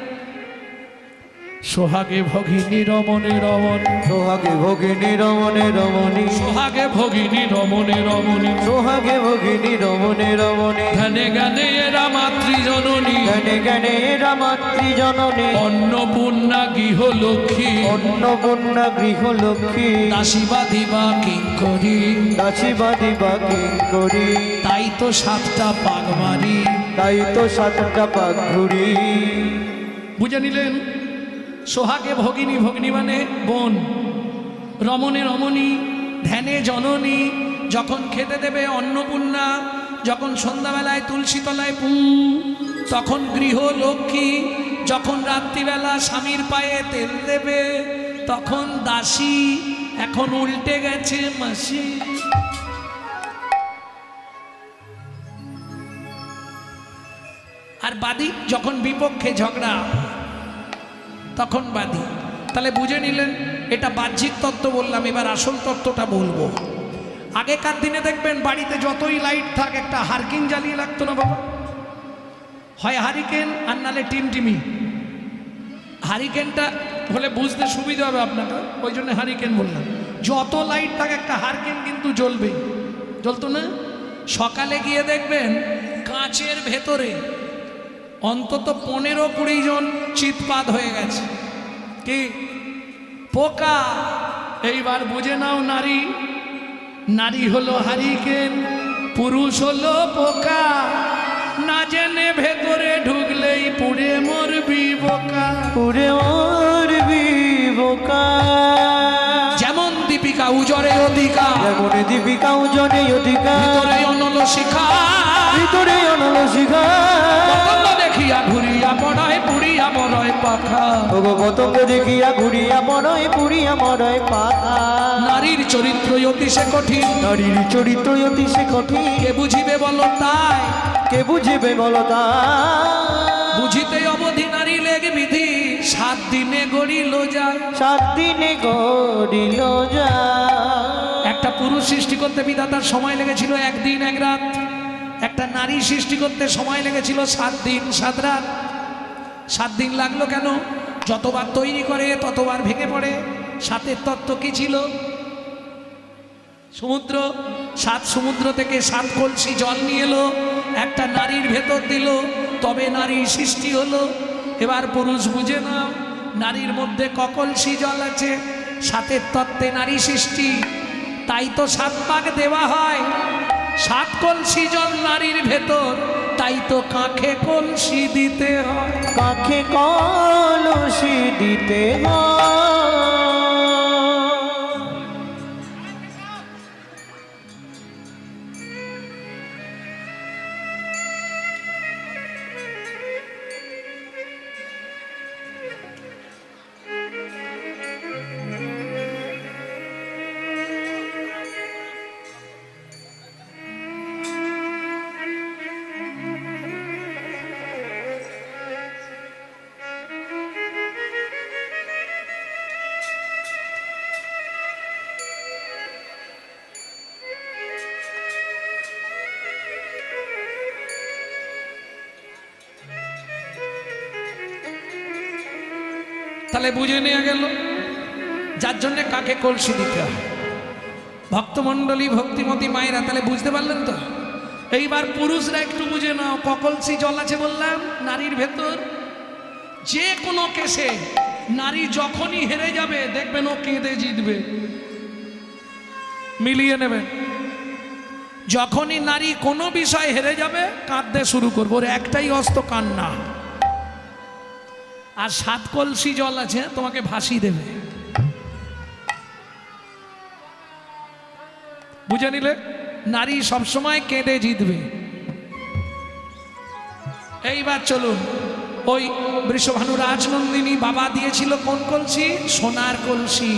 সোহাগে ভগিনী রমণে রমণী, সোহাগে ভগিনী রমণে রমণী, সোহাগে ভগিনী রমণে রমণী, সোহাগে ভগিনী রমণে রমণী, ধ্যানে জ্ঞানে এরা মাতৃজননী, গানে গানে এরা মাতৃজননী, অন্নপূর্ণা গৃহলক্ষ্মী, অন্নপূর্ণা গৃহলক্ষ্মী, দাসীবাদী বা কিঙ্করী, দাসীবাদী বা কিঙ্করী, তাই তো 7টা পাক মারি। তাই তো 7টা পাক ঘুরি। বুঝে নিলেন? সোহাগে ভগিনী, ভগিনী মানে বোন, রমণে রমণী, ধ্যানে জননী, যখন খেতে দেবে অন্নপূর্ণা, যখন সন্ধ্যাবেলায় তুলসী তলায় পু, তখন গৃহলক্ষ্মী, যখন রাত্রিবেলা স্বামীর পায়ে তেল দেবে তখন দাসী, এখন উল্টে গেছে মাসি। আর বাদী যখন বিপক্ষে ঝগড়া তখন বাদী। তাহলে বুঝে নিলেন, এটা বাহ্যিক তত্ত্ব বললাম, এবার আসল তত্ত্বটা বলবো। আগেকার দিনে দেখবেন বাড়িতে যতই লাইট থাক একটা হারকিন জ্বালিয়ে লাগতো না বাবা? হয় হারিকেন আর নালে টিমটিমি। হারিকেনটা হলে বুঝতে সুবিধা হবে আপনাকে, ওই জন্য হারিকেন বললাম। যত লাইট থাক একটা হারকেন কিন্তু জ্বলবেই, জ্বলতো না? সকালে গিয়ে দেখবেন কাঁচের ভেতরে অন্তত 15-20 জন চিৎপাত হয়ে গেছে। কি পোকা? এইবার বুঝে নাও, নারী, নারী হলো হারিকেন, পুরুষ হলো পোকা, না জেনে ভেতরে ঢুকলেই পুড়ে মরবি বোকা, পুরে মরবি বোকা। যেমন দীপিকা উজরে অধিকা, যেমন দীপিকা উজরে অধিকা, ভিতরে অনল শিখা, ভিতরে অনল শিখা, পতঙ্গ দেখিয়া ঘুরিয়া পড়ায় পুড়িয়া মরয় পাখা, ওগো পতঙ্গ দেখিয়া ঘুরিয়া মরয় পুড়িয়া মরয় পাখা। নারীর চরিত্র অতি সে কঠিন, নারীর চরিত্র অতি সে কঠিন, কে বুঝিবে বলো তাই, কে বুঝিবে বলতা বুঝিতে অবধি নারী লেগ বিধি 7 দিনে গড়িল যায়। 7 দিনে গড়িল যায়। একটা পুরুষ সৃষ্টি করতে বিধাতার সময় লেগেছিল 1 দিন 1 রাত, একটা নারী সৃষ্টি করতে সময় লেগেছিল 7 দিন 7 রাত। 7 দিন লাগলো কেন? যতবার তৈরি করে ততবার ভেঙে পড়ে। 7-এর তত্ত্ব কি ছিল? সমুদ্র। 7 সমুদ্র থেকে 7 কলসি জল নিয়ে এলো, একটা নারীর ভেতর দিল, তবে নারী সৃষ্টি হলো। এবার পুরুষ বুঝে নাও, নারীর মধ্যে ক কলসি জল আছে? 7-এর তত্ত্বে নারী সৃষ্টি, তাই তো 7 ভাগ দেওয়া হয়। 7 কলসি জল নারীর ভেতর, তাই তো কাঁখে কলসি দিতে হয়। কাকে কলসি দিতে হয়। তাহলে বুঝে নেওয়া গেল যার জন্য কাকে কলসি দিতে হয়। ভক্তমণ্ডলী ভক্তিমতী মায়েরা তাহলে বুঝতে পারলেন তো? এইবার পুরুষরা একটু বুঝে নাও, ক কলসি জল আছে বললাম নারীর ভেতর। যে কোনো কেসে নারী যখনই হেরে যাবে দেখবেন ও কেঁদে জিতবে। মিলিয়ে নেবেন, যখনই নারী কোনো বিষয় হেরে যাবে কাঁদতে শুরু করবো, ওর একটাই অস্ত্র কান্না। আর 7 কলসি জল আছে, তোমাকে ভাসিয়ে দেবে। বুঝে নিলে? নারী সবসময় কেঁদে জিতবে। এইবার চলুন, ওই বৃষভানু রাজনন্দিনী বাবা দিয়েছিল কোন কলসি? সোনার কলসি।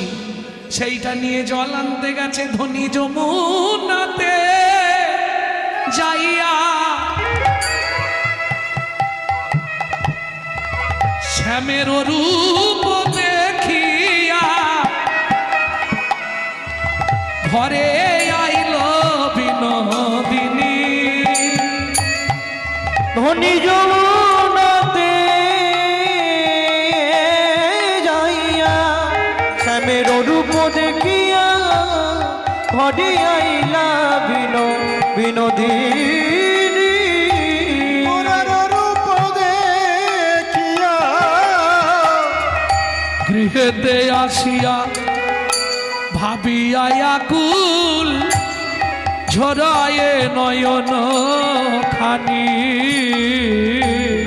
সেইটা নিয়ে জল আনতে গেছে ধনী যমুনাতে যাইয়া, শ্যামের রূপ দেখিয়া ঘরে আইল বিনোদিনী। ধনী যমুনাতে যাইয়া শ্যামের রূপ দেখিয়া ঘরে আইলা বিনোদিনী। মোরার রূপ দেখিয়া গৃহেতে আসিয়া ভাবিয়া আকুল ঝরায়ে নয়ন খানি।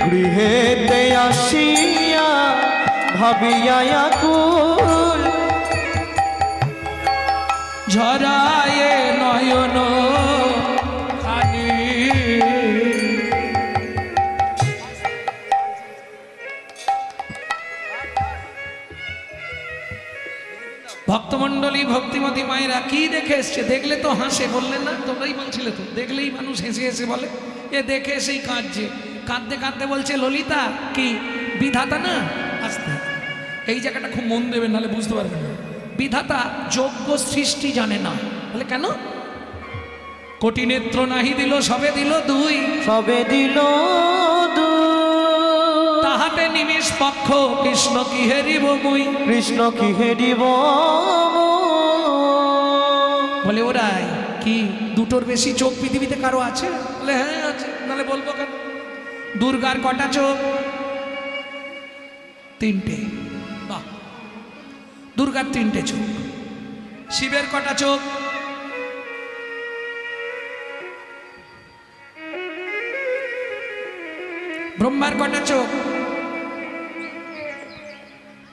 গৃহেতে আসিয়া ভাবিয়া আকুল ঝরায়ে নয়ন খানি। ভক্তমণ্ডলী ভক্তিমতী মায়েরা কি দেখে এসছে? দেখলে তো হাসে, বললেন না? তোমরাই বলছিলে তো, দেখলেই মানুষ হেসে হেসে বলে। এ দেখে এসেই কাঁদছে, কাঁদতে কাঁদতে বলছে ললিতা কি বিধাতা না? আস্তে, এই জায়গাটা খুব মন দেবেন, নাহলে বুঝতে পারবেন না। বিধাতা যোগ্য সৃষ্টি জানে না। বলে কেন? কোটি নেত্র নাহি দিল, সবে দিল 2। সবে দিল তাহাতে নিমিষ পক্ষ কৃষ্ণ কি হেরিব মুই। কৃষ্ণ কি হেরিব। বলে ওরাই কি 2টোর বেশি চোখ পৃথিবীতে কারো আছে? বলে হ্যাঁ আছে। নাহলে বলবো কেন? দুর্গার কটা চোখ? 3টে। বাহ, দুর্গার 3টে চোখ। শিবের কটা চোখ? ব্রহ্মার কটা চোখ?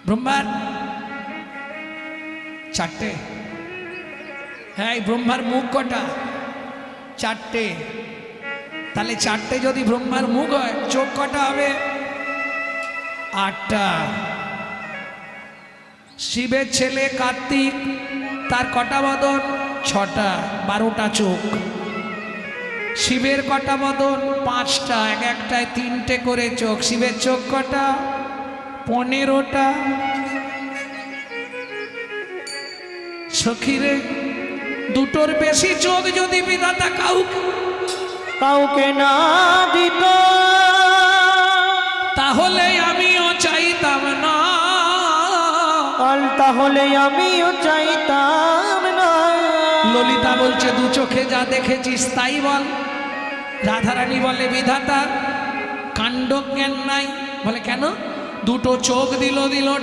ব্রহ্মার 4টে। হ্যাঁ, এই ব্রহ্মার মুখ কটা? 4টে। তাহলে 4টে যদি ব্রহ্মার মুখ হয়, চোখ কটা হবে? 8টা। শিবের ছেলে কার্তিক, তার কটা বদন? 6টা, 12টা চোখ। শিবের কটা বদন? 5টা, এক একটায় 3টে করে চোখ। শিবের চোখ কটা? 15টা। সখীরে, দুটোর বেশি চোখ যদি বিধাতা কাউকে না দিত, তাহলে আমিও চাইতাম না। তাহলে আমিও চাইতাম না। ললিতা বলছে, দু চোখে যা দেখেছিস তাই বল। রাধারানী বলে, বিধাতা কাণ্ড জ্ঞান নাই। বলে, কেন? দুটো চোখ দিল,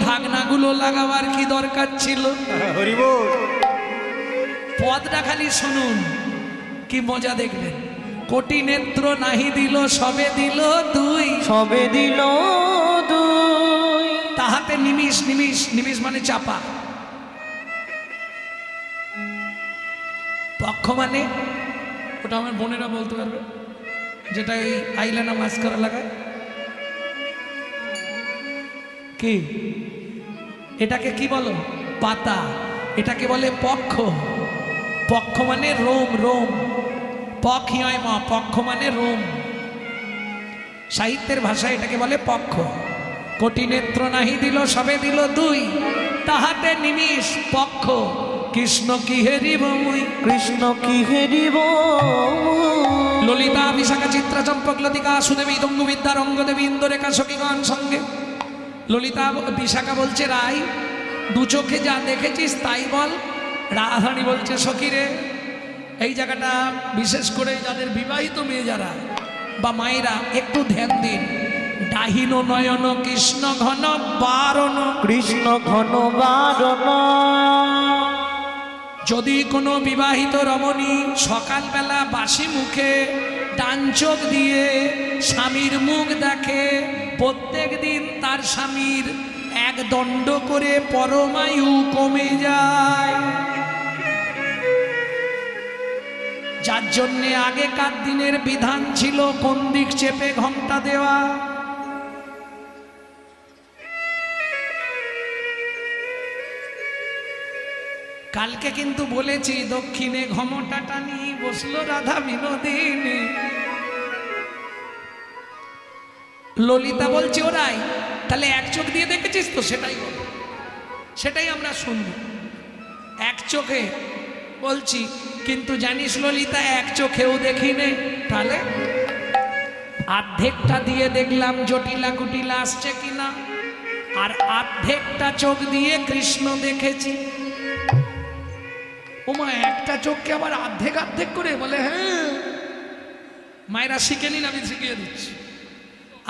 ঢাকনাগুলো লাগাবার কি দরকার ছিল? হরিবোল। পদটা খালি শুনুন, কি মজা দেখবেন। কোটি নেত্র নাহি দিল, সবে দিল দুই। সবে দিল দুই। তাহাতে নিমিষ, নিমিষ মানে চাপা। পক্ষ মানে, ওটা আমার বোনেরা বলতে পারবে, যেটা এই আইলানা মাস্কারা লাগায়। কি এটাকে কি বলো? পাতা। এটাকে বলে পক্ষ। পক্ষ মানে রোম, পক্ষ মানে রোম। সাহিত্যের ভাষায় এটাকে বলে পক্ষ। কোটি নেত্র নাহি দিল, সবে দিল দুই। তাহাতে নিমিষ পক্ষ, কৃষ্ণ কি হেরিব মুই। কৃষ্ণ কি হেরিব। ললিতা, বিশাখা, চিত্রা, চম্পক, লতিকা, সুদেবী, দঙ্গু বিদ্যা, রঙ্গদেবী, ইন্দ্ররেখা, সখীগণ সঙ্গে। ললিতা, বিশাখা বলছে, রাই দু চোখে যা দেখেছিস তাই বল। রাধারানী বলছে, সখীরে, এই জায়গাটা বিশেষ করে যাদের বিবাহিত মেয়ে যারা বা মায়েরা একটু ধ্যান দিন। ডাহিন নয়ন কৃষ্ণ ঘন বারণ। কৃষ্ণ ঘন বারণ। যদি কোনো বিবাহিত রমণী সকালবেলা বাসি মুখে ডান চোখ দিয়ে স্বামীর মুখ দেখে, প্রত্যেক দিন তার স্বামীর 1 দণ্ড করে পরমায়ু কমে যায়। যার জন্যে আগেকার দিনের বিধান ছিল কোন দিক চেপে ঘন্টা দেওয়া। কালকে কিন্তু বলেছি, দক্ষিণে ঘমটা টানি বসলো রাধা বিনোদিনী। ললিতা বলছে, ওরাই তাহলে এক চোখ দিয়ে দেখেছিস তো? সেটাই বল, সেটাই আমরা শুনব। এক চোখে বলছি, কিন্তু জানিস ললিতা, এক চোখেও দেখিনি। তাহলে অর্ধেকটা দিয়ে দেখলাম জটিলা কুটিলা আসছে কিনা, আর অর্ধেকটা চোখ দিয়ে কৃষ্ণ দেখেছি। ওমা, একটা চোখকে আবার অর্ধেক করে বলে? হ্যাঁ, মায়েরা শিখে নিন, আমি শিখিয়ে দিচ্ছি।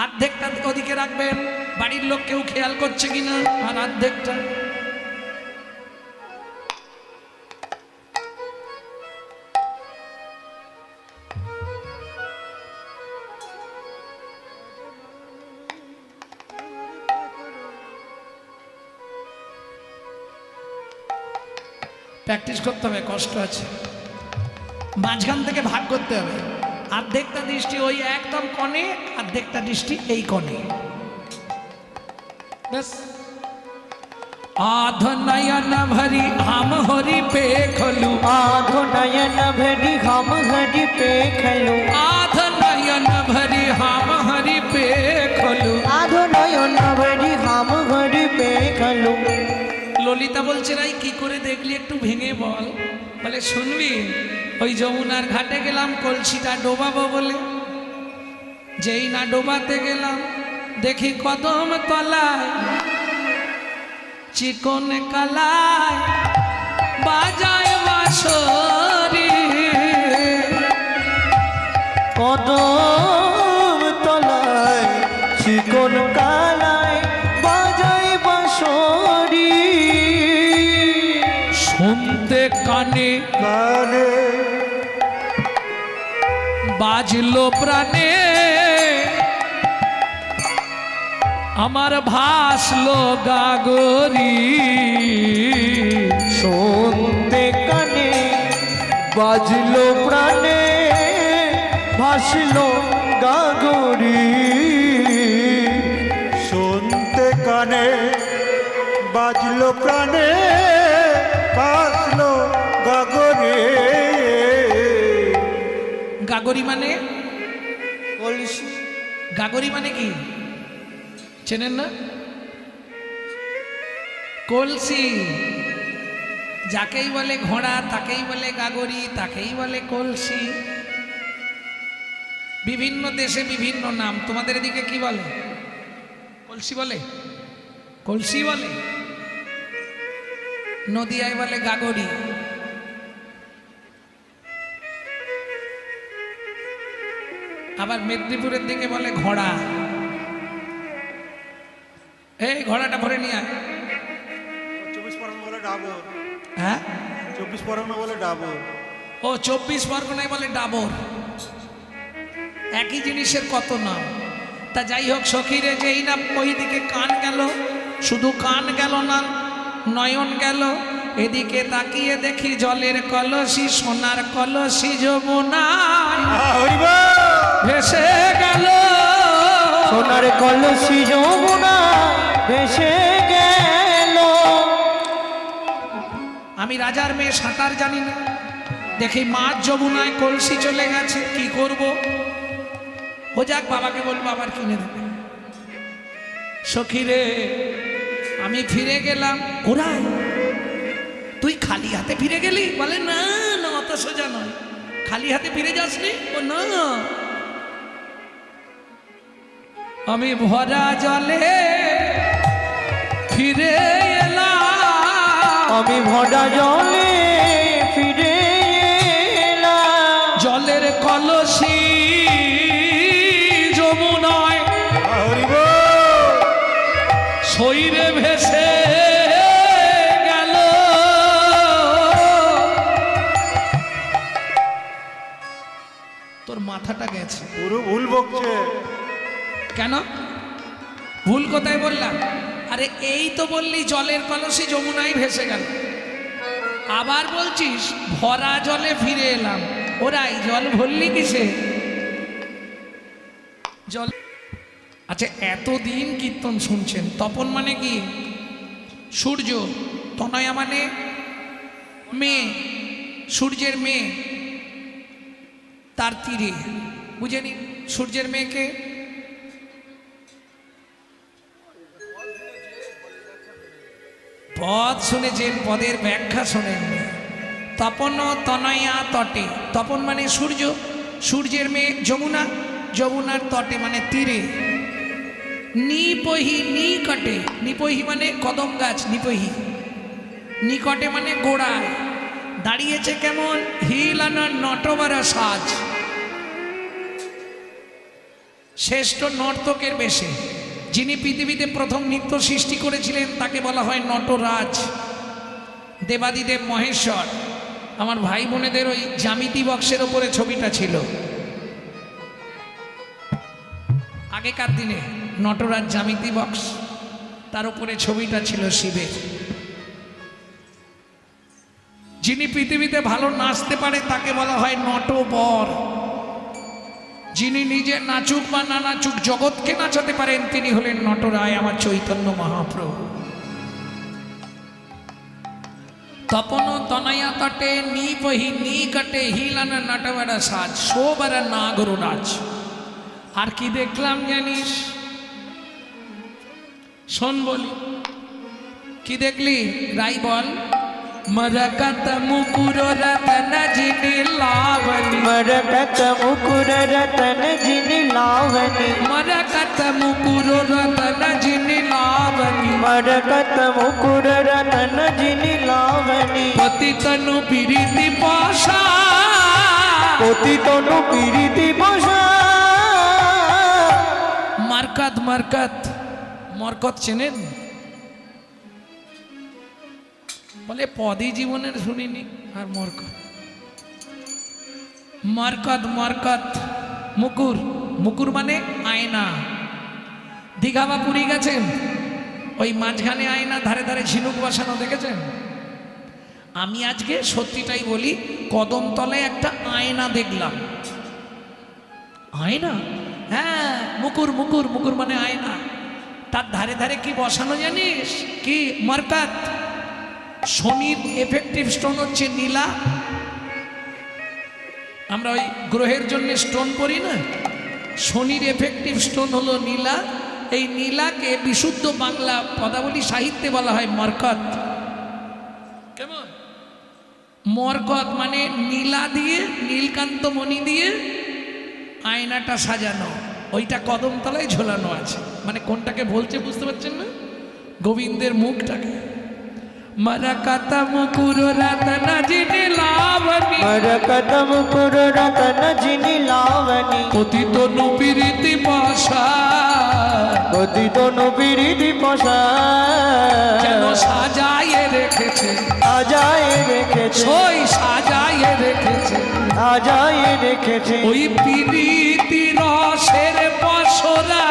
অর্ধেকটা ওদিকে রাখবেন, বাড়ির লোক কেউ খেয়াল করছে কিনা, আর অর্ধেকটা প্র্যাকটিস করতে হবে, কষ্ট আছে। মাঝখান থেকে ভাগ করতে হবে। অর্ধেকটা দৃষ্টি ওই একদম কোণে, অর্ধেকটা দৃষ্টি এই কোণে। बस। आध नयन भरी हम हरि पे खलू। आध नयन भरी हम हरि पे खलू। आध नयन भरी हम हरि पे खलू। आध नयन भरी हम हरि पे खलू। ললিতা বলছে, রাই কি করে দেখলি একটু ভেঙে বল। বলে, শুনবি, ওই যমুনার ঘাটে গেলাম কলসিটা ডোবাবো বলে, যেই না ডোবাতে গেলাম দেখি কদম তলায় চিকন কালায় বাজায় বাঁশরি। কদম তলায় চিকন কালায় বাজায় বাঁশরি। শুনতে কানে কানে বাজলো প্রাণে, আমার ভাসলো গাগরি। শুনতে কানে বাজলো প্রাণে, ভাসলো গাগরি। শুনতে কানে বাজলো প্রাণে, বাজলো গাগরে। গাগরি মানে কলসি। গাগরি মানে কি চেনেন না? কলসি। যাকেই বলে ঘোড়া তাকেই বলে গাগরি, তাকেই বলে কলসি। বিভিন্ন দেশে বিভিন্ন নাম। তোমাদের এদিকে কি বলে? কলসি বলে, কলসি বলে। নদিয়ায় বলে গাগরি। আবার মেদিনীপুরের দিকে বলে ঘোড়া। এই ঘোড়াটা ভরে নিয়ে আয়। 24 পরগনা বলে ডাবর। হ্যাঁ, 24 পরগনা বলে ডাবর। ও 24 পরগনায় বলে ডাবর। একই জিনিসের কত নাম। তা যাই হোক সখীরে, যেই না ওই দিকে কান গেল, শুধু কান গেল না, নয়ন গেল। এদিকে তাকিয়ে দেখি জলের কলসি, সোনার কলসি যমুনায় ভেসে গেল। সোনার কলসি যমুনা ভেসে গেল। আমি রাজার মেয়ে, সাঁতার জানি না, দেখি মাছ যমুনায়, কলসি চলে গেছে, কি করব? ও যাক, বাবাকে বলবো আবার কিনে দেবে। সখীরে, আমি ফিরে গেলাম। ওরাই, তুই খালি হাতে ফিরে গেলি? বলে না না, অত সোজা নয়। খালি হাতে ফিরে যাসনি? ও না, আমি ভরা জলে ফিরে এলাম। আমি ভরা জলে ফিরে এলাম। জলের কলসি যমুনায় শরীরে ভেসে গেল। তোর মাথাটা গেছে। পুরো ভুল বকছে। কেন ভুল কোথায় বললাম? আরে এই তো বললি জলের কলসি যমুনায় ভেসে গেল, আবার বলছিস ভরা জলে ফিরে এলাম। ওরাই জল ভরলি কিসে? জল। আচ্ছা, এতদিন কীর্তন শুনছেন। তপন মানে কি? সূর্য। তনয়া মানে মেয়ে, সূর্যের মেয়ে। তার তীরে বুঝেনি সূর্যের মেয়েকে? পদ শুনেছেন, পদের ব্যাখ্যা শোনেন। তপন তনয়া তটে। তপন মানে সূর্য, সূর্যের মেয়ে যমুনা, যমুনার তটে মানে তীরে। নিপহি, নিকটে। নিপহি মানে কদম গাছ, নিপহি। নিকটে মানে গোড়ায়। দাঁড়িয়েছে কেমন? হিলানা নটবরা সাজ। শ্রেষ্ঠ নর্তকের বেশে। যিনি পৃথিবীতে প্রথম নৃত্য সৃষ্টি করেছিলেন তাকে বলা হয় নটরাজ। দেবাদিদেব মহেশ্বর। আমার ভাই বোনেদের ওই জ্যামিতি বক্সের ওপরে ছবিটা ছিল আগেকার দিনে, নটরাজ জ্যামিতি বক্স, তার উপরে ছবিটা ছিল শিবের। যিনি পৃথিবীতে ভালো নাচতে পারে তাকে বলা হয় নটবর। যিনি নিজে নাচুক বা না নাচুক জগৎকে নাচাতে পারেন তিনি হলেন নটরায়, আমার চৈতন্য মহাপ্রভু। তপন তনয়া তটে নিপহি নিকটে হিলানা নটবরা সাজ শোভরা নাগরুরাজ। আর কি দেখলাম জানিস? শোন বলি, কি দেখলি? রাই বল। मरकत मुकुर रतन जिनि लावनी। मरकत मुकुर रतन जिनि लावनी। मरकत मुकुर रतन जिनि लावनी। मरकत मुकुर रतन जिनि लावनी। पति तनु पीरिति पाशा। पति तनु पीरिति पाशा। मरकत, मरकत, मरकत চেনেন? বলে পদই জীবনের শুনিনি। আর মরকত, মরকত, মরকত, মুকুর। মুকুর মানে আয়না। দীঘা বা পুরী গেছেন? ওই মাঝখানে আয়না, ধারে ধারে ঝিনুক বসানো, দেখেছেন? আমি আজকে সত্যিটাই বলি, কদমতলায় একটা আয়না দেখলাম। আয়না? হ্যাঁ, মুকুর, মুকুর, মুকুর মানে আয়না। তার ধারে ধারে কি বসানো জানিস? কি? মরকত। শনির এফেক্টিভ স্টোন হচ্ছে নীলা, আমরা ওই গ্রহের জন্য স্টোন পরি না, শনির এফেক্টিভ স্টোন হলো নীলা। এই নীলাকে বিশুদ্ধ বাংলা পদাবলী সাহিত্যে বলা হয় মরকত। কেমন? মরকত মানে নীলা দিয়ে, নীলকান্ত মণি দিয়ে আয়নাটা সাজানো, ওইটা কদমতলায় ঝোলানো আছে। মানে কোনটাকে বলছে বুঝতে পারছেন না? গোবিন্দের মুখটাকে। মরকত মুকুর রতন জিনি লাবণী, মরকতম পুর রতন জিনি লাবণী, পতিত নুপিরিতি পাশা, পতিত নবীরিতি যেন পোশাক সাজায়ে রেখেছে, সাজায় রেখেছে, ওই সাজায়ে রেখেছে সাজায় রেখেছে, ওই পিরিতি রসের পসরা।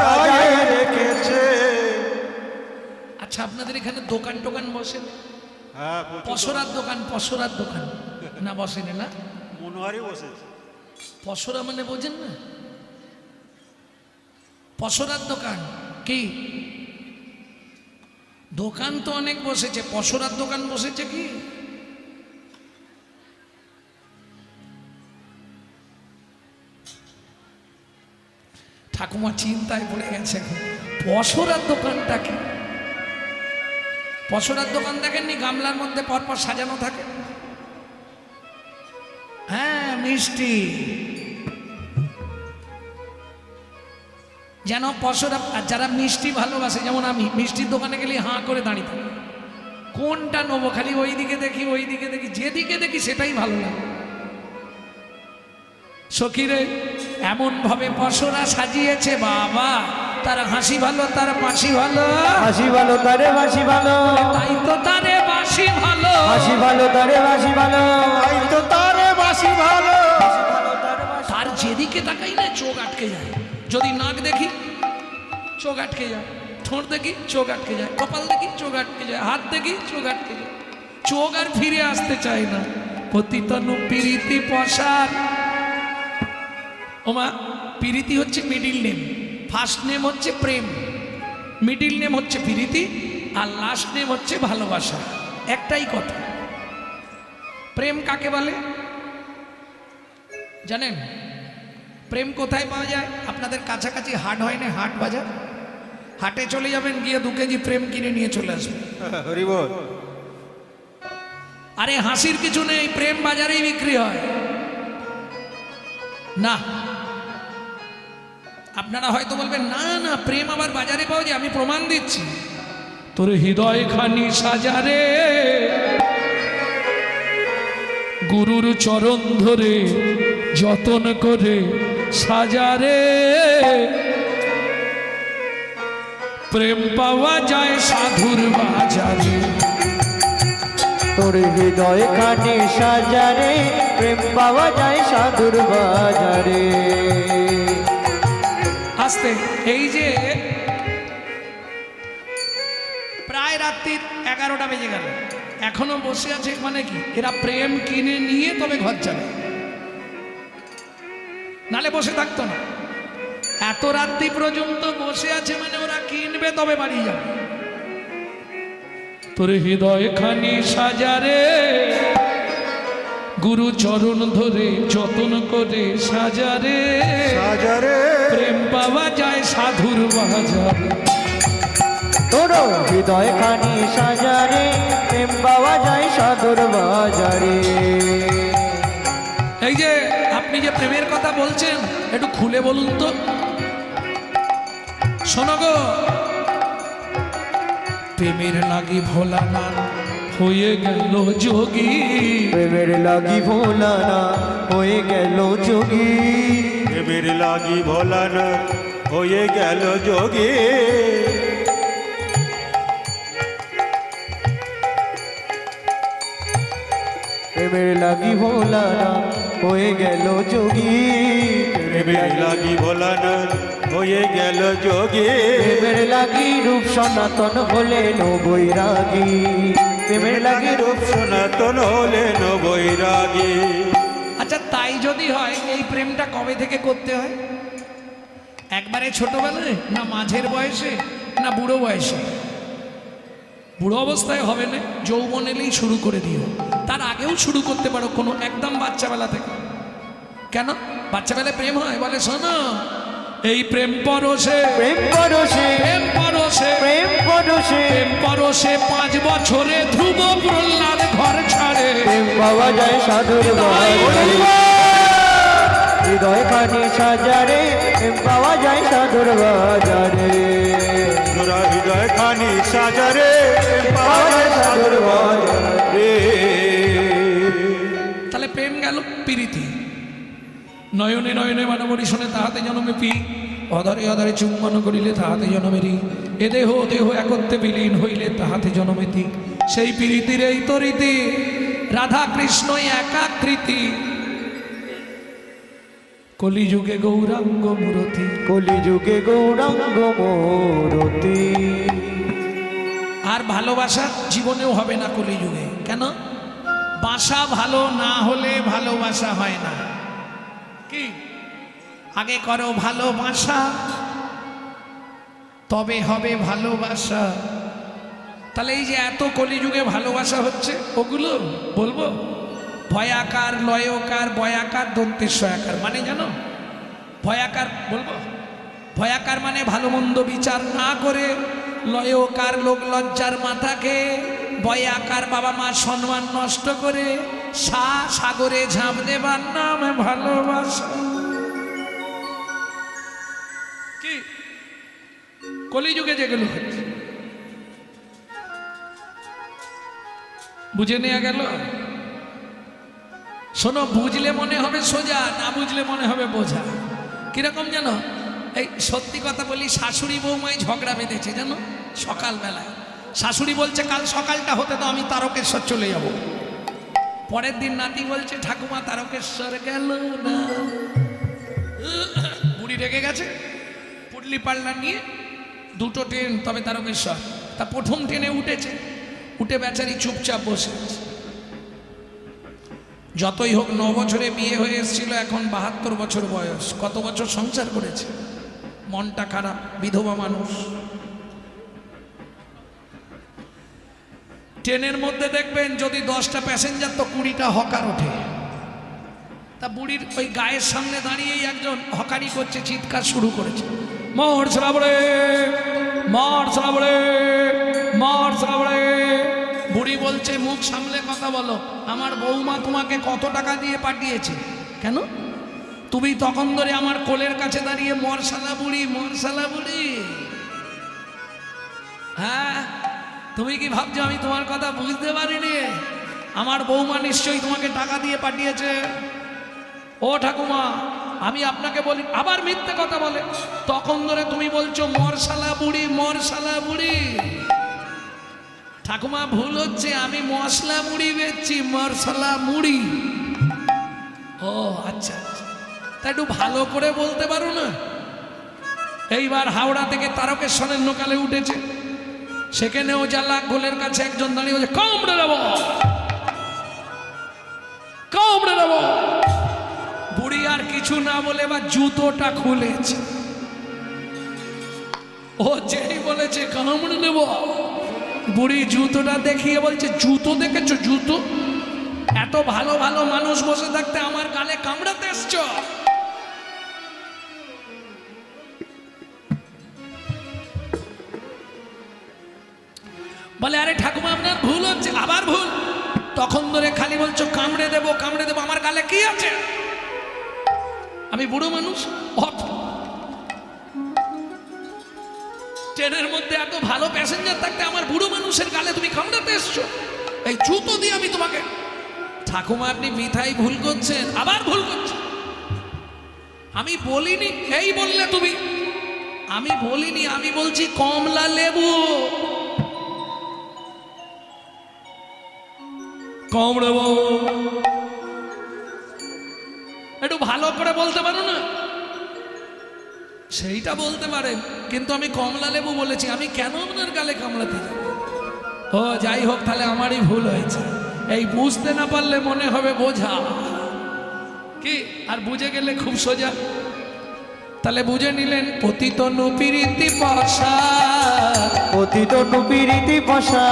সাজায় রেখেছে। আচ্ছা, আপনাদের এখানে দোকান টোকান বসে? হ্যাঁ, প্রচুর পসরার দোকান, পসরার দোকান না বসেনি না? মনোহারি বসেছে। পসরা মানে বোঝেন না? পসরার দোকান কি? দোকান তো অনেক বসেছে, পসরার দোকান বসেছে কি? ঠাকুমা চিন্তায় পড়ে গেছে এখন, পসরার দোকানটা কি? পসরার দোকান দেখেননি গামলার মধ্যে পরপর সাজানো থাকে? হ্যাঁ, মিষ্টি। যেন পসরা, যারা মিষ্টি ভালোবাসে, যেমন আমি মিষ্টির দোকানে গেলে হাঁ করে দাঁড়িয়ে থাকি, কোনটা নেবো, খালি ওই দিকে দেখি, ওই দিকে দেখি, যেদিকে দেখি সেটাই ভালো লাগে। সখীরে এমন ভাবে পসরা সাজিয়েছে বাবা, তার হাসি ভালো, তার বাঁশি ভালো, হাসি ভালো তারে বাসি ভালো, তাই তো তারে বাঁশি ভালো, হাসি ভালো তারে বাসি ভালো, তাই তো তারে বাসি ভালো। তার যেদিকে তাকাই না চোখ আটকে যায়। যদি নাক দেখি চোখ আটকে যায়, ঠোঁট দেখি চোখ আটকে যায়, কপাল দেখি চোখ আটকে যায়, হাত দেখি চোখ আটকে যায়, চোখ আর ফিরে আসতে চায় না। পতিতনু পিরিতি পসার। ওমা, পিরিতি হচ্ছে মিডিল নেম, ফার্স্ট নেম হচ্ছে প্রেম, মিডিল নেম হচ্ছে পিরিতি, আর লাস্ট নেম হচ্ছে ভালোবাসা। একটাই কথা। প্রেম কাকে বলে জানেন? প্রেম কোথায় পাওয়া যায়? আপনাদের কাছাকাছি হাট হয় না, হাট বাজার? হাটে চলে যাবেন, গিয়ে 2 কেজি প্রেম কিনে নিয়ে চলে আসবেন। হরি বল। আরে হাসির কিছু নেই, প্রেম বাজারেই বিক্রি হয় না। আপনারা হয়তো বলবেন না না, প্রেম আবার বাজারে পাওয়া যায়। আমি প্রমাণ দিচ্ছি। তোর হৃদয় খানি সাজারে, গুরুর চরণ ধরে যতন করে সাজারে, প্রেম পাওয়া যায় সাধুর বাজারে। তোর হৃদয় খানি সাজারে, প্রেম পাওয়া যায় সাধুর বাজারে। আসতে এই যে প্রায় রাত্রির 11টা বেজে গেল, এখনো বসে আছে। মানে কি, এরা প্রেম কিনে নিয়ে তবে ঘর যাবে, নালে বসে থাকতো না। এত রাত্রি পর্যন্ত বসে আছে মানে ওরা কিনবে তবে বাড়ি যাবে। তোর হৃদয় খানি সাজারে, গুরু চরণ ধরে যতন করে সাজারে, সাজারে প্রেম পাওয়া যায় সাধুর বাজারে। তোর হৃদয় খানি সাজারে, প্রেম পাওয়া যায় সাধুর বাজারে। এই যে আপনি যে প্রেমের কথা বলছেন, একটু খুলে বলুন তো। শোনো গো, প্রেমের লাগি ভোলানাথ হয়ে গেল যোগী, প্রেমের লাগি ভোলানা হয়ে গেল যোগী, প্রেমের লাগি ভোলানা হয়ে গেল যোগী। প্রেমের লাগি ভোলানা হয়ে গেল যোগী, প্রেমের লাগি ভোলানা হয়ে গেল যোগী। প্রেমের লাগি রূপ সনাতন হলেন বৈরাগী, প্রেমের লাগি রূপ সনাতন হলেন বৈরাগী। আচ্ছা, তাই যদি হয় এই প্রেমটা কবে থেকে করতে হয়? একবারে ছোটবেলায়, না মাঝের বয়সে, না বুড়ো বয়সে? বুড়ো অবস্থায় হবে না, যৌবন এলেই শুরু করে দিও। তার আগেও শুরু করতে পারো, কোনো একদম বাচ্চাবেলা থেকে। কেন বাচ্চাবেলায় প্রেম হয়? বলে শোনো, এই প্রেম পরশে, প্রেম পরশে, প্রেম পরশে, প্রেম পরশে, প্রেম পরশে 5 বছরে ধ্রুব প্রহ্লাদ ঘর ছাড়ে। প্রেম পাওয়া যায় সাধুর বাজারে, হৃদয় খানি সাজারে, প্রেম পাওয়া যায় সাধুর বাজারে, তোরা হৃদয় খানি সাজারে পাওয়া যায় সাধুর বাজারে। তাহলে প্রেম গেল। প্রীতি, নয়নে নয়নে মানবরী শোনে তাহাতে জনমে পি, অধরে অধরে চুম্বন করিলে তাহাতে জনমেরি, এ দেহ দেহ একত্রে বিলীন হইলে তাহাতে জনমেতি। সেই প্রীতির এই তরিতি, রাধা কৃষ্ণ একাকৃতি, কলিযুগে গৌরাঙ্গ মূরতি। কলিযুগে গৌরাঙ্গ মূরতি। আর ভালোবাসা জীবনেও হবে না কলিযুগে। কেন? বাসা ভালো না হলে ভালোবাসা হয় না। কি আগে করো ভালোবাসা, তবে হবে ভালোবাসা। তাহলে এই যে এত কলিযুগে ভালোবাসা হচ্ছে, ওগুলো বলবো ভয়াকার, লয়কার, বয়াকার, দন্তেশ্বয়াকার মানে জানো? ভয়াকার বলবো, ভয়াকার মানে ভালো মন্দ বিচার না করে, লয়কার লোক লজ্জার মাথাকে, বয়াকার বাবা মা সম্মান নষ্ট করে, সাগরে ঝাঁপ দেবার নামে ভালোবাসা। কি কলিযুগে যেগুলো হচ্ছে বুঝে নেওয়া গেল? শোনো, বুঝলে মনে হবে সোজা, না বুঝলে মনে হবে বোঝা। কিরকম জানো? এই সত্যি কথা বলি, শাশুড়ি বৌমায় ঝগড়া বেঁধেছে জানো? সকালবেলায় শাশুড়ি বলছে কাল সকালটা হতে তো আমি তারকেশ্বর চলে যাব। পরের দিন নাতি বলছে ঠাকুমা তারকেশ্বর গেল না। বুড়ি রেগে গেছে, পুটলি পাল্লা নিয়ে 2টো ট্রেন তবে তারকেশ্বর। তা প্রথম ট্রেনে উঠেছে, উঠে বেচারি চুপচাপ বসে আছে। যতই হোক 9 বছরে বিয়ে হয়ে এসেছিল, এখন 72 বছর বয়স। কত বছর সংসার করেছে, মনটা খারাপ, বিধবা মানুষ। ট্রেনের মধ্যে দেখবেন যদি 10টা প্যাসেঞ্জার তো 20টা হকার ওঠে। তা বুড়ির ওই গায়ের সামনে দাঁড়িয়েই একজন হকারি করছে, চিৎকার শুরু করেছে, মর সাবড়ে, মর সাবড়ে, মর সাবড়ে। বুড়ি বলছে মুখ সামলে কথা বলো, আমার বৌমা তোমাকে কত টাকা দিয়ে পাঠিয়েছে? কেন? তুমি তখন ধরে আমার কোলের কাছে দাঁড়িয়ে মরসালা বুড়ি, মরসালা বুড়ি। হ্যাঁ, তুমি কি ভাবছো আমি তোমার কথা বুঝতে পারিনি? আমার বৌমা নিশ্চয়ই তোমাকে টাকা দিয়ে পাঠিয়েছে। ও ঠাকুমা, আমি আপনাকে বলি, আবার মিথ্যে কথা বলে। তখন ধরে তুমি বলছো মরসালা বুড়ি, মরসালা বুড়ি। ঠাকুমা ভুল হচ্ছে, আমি মশলা মুড়ি বেচছি, মশলা মুড়ি। ও আচ্ছা, তা একটু ভালো করে বলতে পারো না? এইবার হাওড়া থেকে তারকেশ্বরের লোকালে উঠেছে, সেখানেও জ্বালা। গোলের কাছে একজন দাঁড়িয়ে বলছে কামড়ে দেব, কামড়ে দেব। বুড়ি আর কিছু না বলে এবার জুতোটা খুলেছে। ও যেই বলেছে কামড়ে দেব, বুড়ি জুতোটা দেখিয়ে বলছে জুতো দেখেছো? জুতো? এত ভালো ভালো মানুষ বসে থাকতে আমার গালে কামড়াতে এসছো? বলে আরে ঠাকুমা আপনার ভুল হচ্ছে। আবার ভুল। তখন ধরে খালি বলছো কামড়ে দেবো, কামড়ে দেবো। আমার গালে কি আছে? আমি বুড়ো মানুষ। ট্রেনের মধ্যে এত ভালো প্যাসেঞ্জার থাকতে আমার বুড়ো মানুষের গালে তুমি কামড়াতে এসছো? এই জুতো দিয়ে আমি তোমাকে। ঠাকুমা আপনি মিঠাই ভুল করছেন। আবার ভুল করছেন। আমি বলিনি, এই বললে তুমি। আমি বলিনি, আমি বলছি কমলা লেবু। কামড়ে দেব। একটু ভালো করে বলতে পারো না? সেইটা বলতে পারেন, কিন্তু আমি কমলা লেবু বলেছি। আমি কেন আপনার গালে কামড়াতে যাব? ও যাই হোক, তাহলে আমারই ভুল হয়েছে। এই বুঝতে না পারলে মনে হবে বোঝা। কি আর বুঝে গেলে খুব সোজা। তা তাহলে বুঝে নিলেন পতিত নুপিরিতি পশা পতিত নুপিরিতি পশা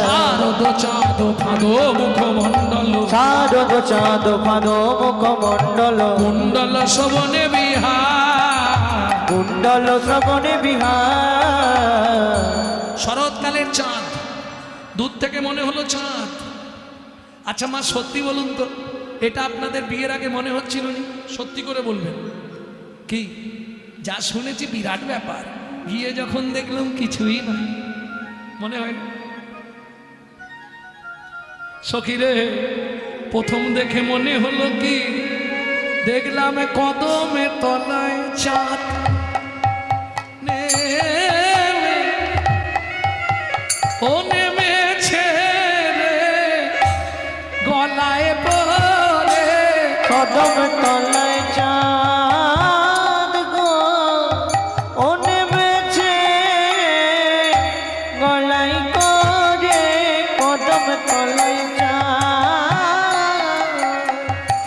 শারদ চাঁদ ফাঁদো মুখমণ্ডল শারদ চাঁদ ফাঁদ মুখমণ্ডল কুণ্ডল শোভনে বিহার কুণ্ডল শ্রবণে বিহার শরৎকালের চাঁদ দূর থেকে মনে হলো চাঁদ। আচ্ছা মা সত্যি বলুন তো, এটা আপনাদের বিয়ের আগে মনে হচ্ছিল না? সত্যি করে বলবেন কি? যা শুনেছি বিরাট ব্যাপার, গিয়ে যখন দেখলাম কিছুই নয়, মনে হয় না? সখীরে প্রথম দেখে মনে হলো কি, দেখলাম কদমে তলায় চাঁদ নেমে, ও নেমেছে রে গলায় পরে, কদম তলায় চাঁদ গো ও নেমেছে গলায় করে, কদম তলায় চাঁদ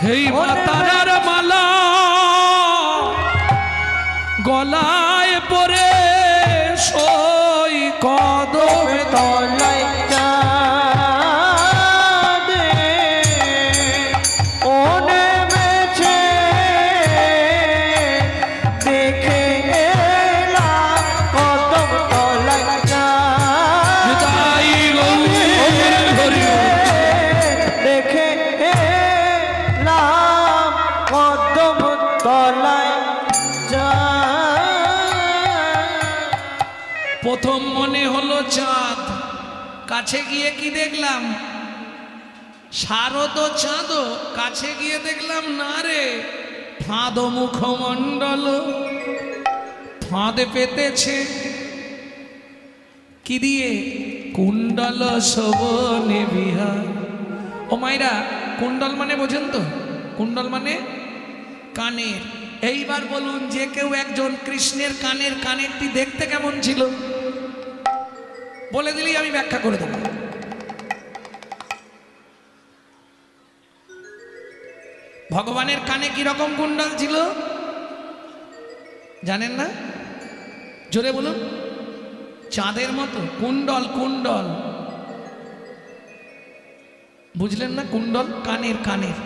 হেই মাতারার মালা গলায় পরে সই কদমে তলায় চাঁদ ও নেমেছে দেখে এলাম, কদম তলায় চাঁদ তাই গৌরীর হরি দেখে এলাম, কদম তলায় চাঁদ। প্রথম মনে হলো চাঁদ, কাছে গিয়ে কি দেখলাম? শারদ চাঁদ। কাছে গিয়ে দেখলাম না রে, ফাঁদ মুখমণ্ডল, ফাঁদে পেতেছে কি দিয়ে? কুণ্ডল শোভনে বিহার। ও মাইরা, কুণ্ডল মানে বোঝেন তো? কুণ্ডল মানে কানের। এইবার বলুন, যে কেউ একজন কৃষ্ণের কানের কানেরটি দেখতে কেমন ছিল? বলে দিলেই আমি ব্যাখ্যা করে দেব। ভগবানের কানে কি রকম কুণ্ডল ছিল জানেন না? জোরে বলুন। চাঁদের মতো কুণ্ডল। কুণ্ডল বুঝলেন না? কুণ্ডল কানের, কানের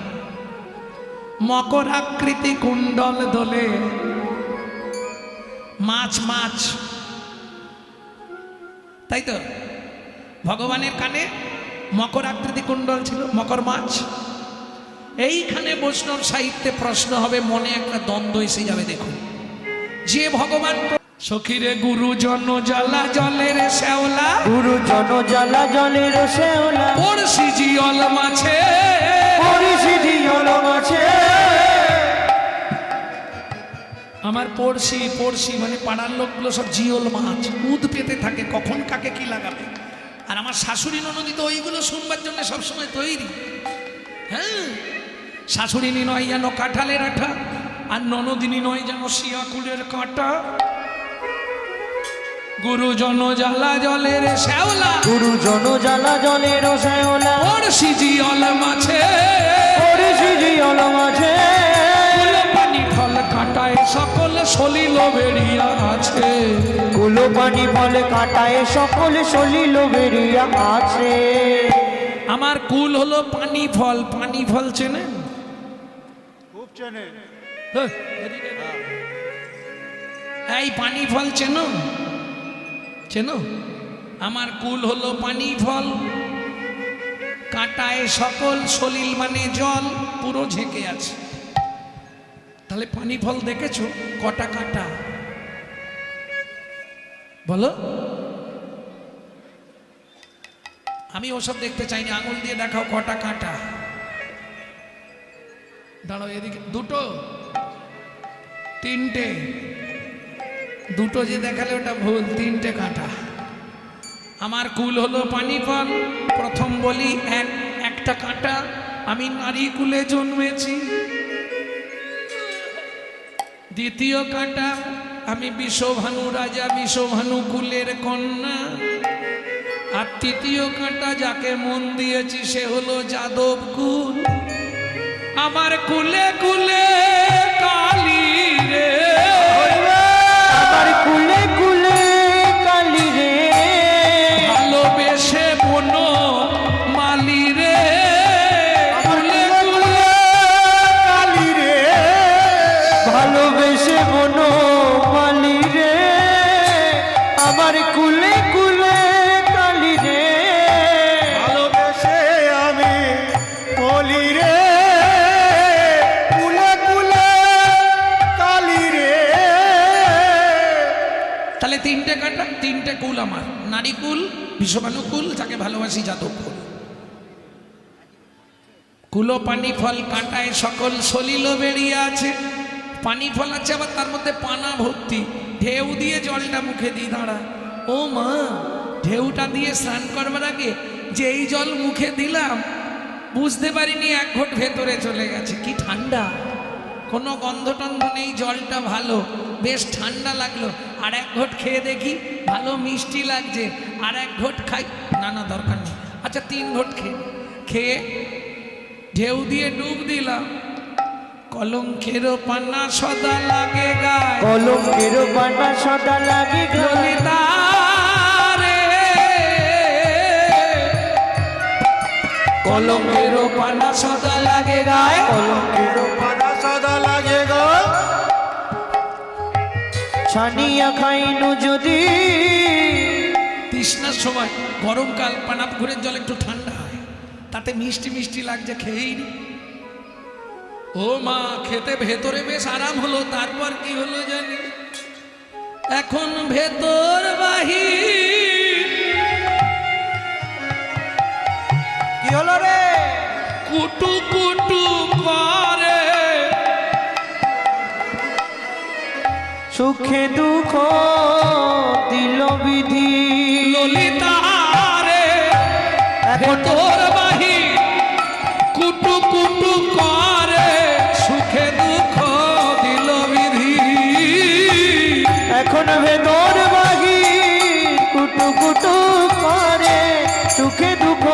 মকর আকৃতি কুণ্ডল দোলে, মাছ মাছ, তাই তো? ভগবানের কানে মকর আকৃতি কুণ্ডল ছিল, মকর মাছ। এইখানে বৈষ্ণব সাহিত্যে প্রশ্ন হবে, মনে একটা দ্বন্দ্ব এসে যাবে। দেখুন, যে ভগবান সখীরে গুরুজন জ্বালা জলের শ্যাওলা, গুরুজন জ্বালা জলের শ্যাওলা, পড়শি জিয়ল মাছে, পড়শি জিয়ল মাছে। আমার পড়শি, পড়শি মানে পাড়ার লোকগুলো সব জিওল মাছ, উদ পেতে থাকে কখন কাকে কি লাগাবে। আর আমার শাশুড়ি ননদি তো ওইগুলো শুনবার জন্য সবসময় তৈরি। হ্যাঁ, শাশুড়িনী নয় যেন কাঁঠালের আঠা, আর ননদিনী নয় যেন শিয়াকুলের কাঁটা। গুরুজন জ্বালা জলের শ্যাওলা, গুরুজন জ্বালা জলের শ্যাওলা, পড়শি জিয়ল মাছে, পড়শি জিয়ল মাছে। পানি ফল কাঁটায় সকল সলিল বেরিয়া আছে, কুলো পানি ফল কাটায় সকল সলিল বেরিয়া আছে। আমার কুল হলো পানি ফল। পানি ফল চেনেন? খুব চেনে। হ্যাঁ, এদিকে না। এই পানি ফল চেনো? চেনো? আমার কুল হলো পানি ফল, কাঁটায় সকল সলিল মানে জল পুরো ঝেঁকে আছে। তাহলে পানি ফল দেখেছো কটা কাঁটা বলো? আমি ওসব দেখতে চাইনি, আঙুল দিয়ে দেখাও কটা কাঁটা। দাঁড়াও, এদিকে দুটো, তিনটে, দুটো যে দেখালে ওটা ভুল, তিনটে কাঁটা। আমার কুল হলো পানি ফল। প্রথম বলি একটা কাঁটা, আমি নারী কুলে জন্মেছি। দ্বিতীয় কাঁটা, আমি বিষভানু রাজা, বিষভানু কুলের কন্যা। আর তৃতীয় কাঁটা যাকে মন দিয়েছি সে হলো যাদব কুল। আমার কুলে কুলে কালী রে, বনমালী রে, আমার কুলে কুলে কালী রে। ভালোবেসে আমি বলি রে, কুলে কুলে কালি রে। তাহলে তিনটে কাটা, তিনটে কুল আমার, নারী কুল, বিষবাণু কুল, যাকে ভালোবাসি যাদব কুল। কুলো পানি ফল কাঁটায় সকল সলিল বেরিয়ে আছে, পানি ফল আছে আবার তার মধ্যে পানা ভর্তি। ঢেউ দিয়ে জলটা মুখে দিয়ে দাঁড়া। ও মা, ঢেউটা দিয়ে স্নান করবার আগে যেই জল মুখে দিলাম বুঝতে পারিনি এক ঘট ভেতরে চলে গেছে। কি ঠান্ডা, কোনো গন্ধ টন্ধ নেই, জলটা ভালো, বেশ ঠান্ডা লাগলো। আর এক ঘট খেয়ে দেখি ভালো মিষ্টি লাগছে, আর এক ঘট খাই, না না দরকার নেই, আচ্ছা 3 ঘট খেয়ে ঢেউ দিয়ে ডুব দিলাম। কলঙ্কের পানা সদা লাগে গায়ে, কলঙ্কের পানা সদা লাগে গায়ে। ললিতা রে, কলঙ্কের পানা সদা লাগে গায়ে, কলঙ্কের পানা সদা লাগে গো। ছানিয়া খাইনু যদি, তৃষ্ণার সময় গরমকাল পানা পুকুরের জল একটু ঠান্ডা হয়, তাতে মিষ্টি মিষ্টি লাগছে, খেয়েই নি। ও মা, খেতে ভেতরে বেশ আরাম হলো। তারপর কি হলো জানি, এখন ভেতর বাহির কি হলো রে? কুটু কুটু করে, সুখে দুঃখ দিল বিধি। ললিতা রে, ভেতর বাহির কুটু কুটু করে, সুখে দুঃখ দিল বিধি। এখন ভেতর বাহি কুটু কুটু করে, সুখে দুঃখ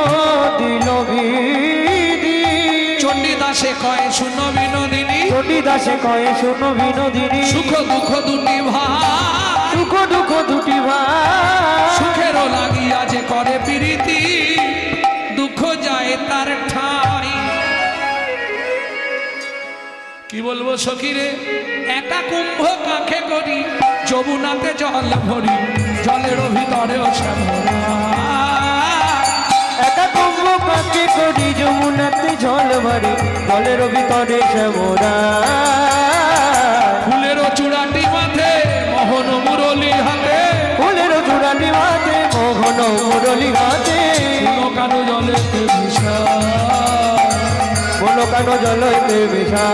দিল বিধি। চণ্ডীদাসে কয় শুনো বিনোদিনী, চণ্ডীদাসে কয়ে শোনো বিনোদিনী, সুখ দুঃখ দুটি ভাই, সুখ দুঃখ দুটি ভাই। সুখেরও লাগিয়া যে করে প্রীতি, দুঃখ যায় তার ঠাই। কি বলবো সখীরে, একা কুম্ভ কাখে করি, যমুনাতে জল ভরি, জলের ভিতরেও শ্যামলা। একা কুম্ভ কাকে করি, যমুনাতে জল ভরি, জলের ভিতরে শ্যামরা। ফুলেরও চূড়াটি মাথে, মোহন মুরলি হাতে, ফুলের চূড়ানি হাতে, মোহন মুরলি হাতে। কোনো কানো জলেতে মিশা, বলো কানো জলতে মিশা।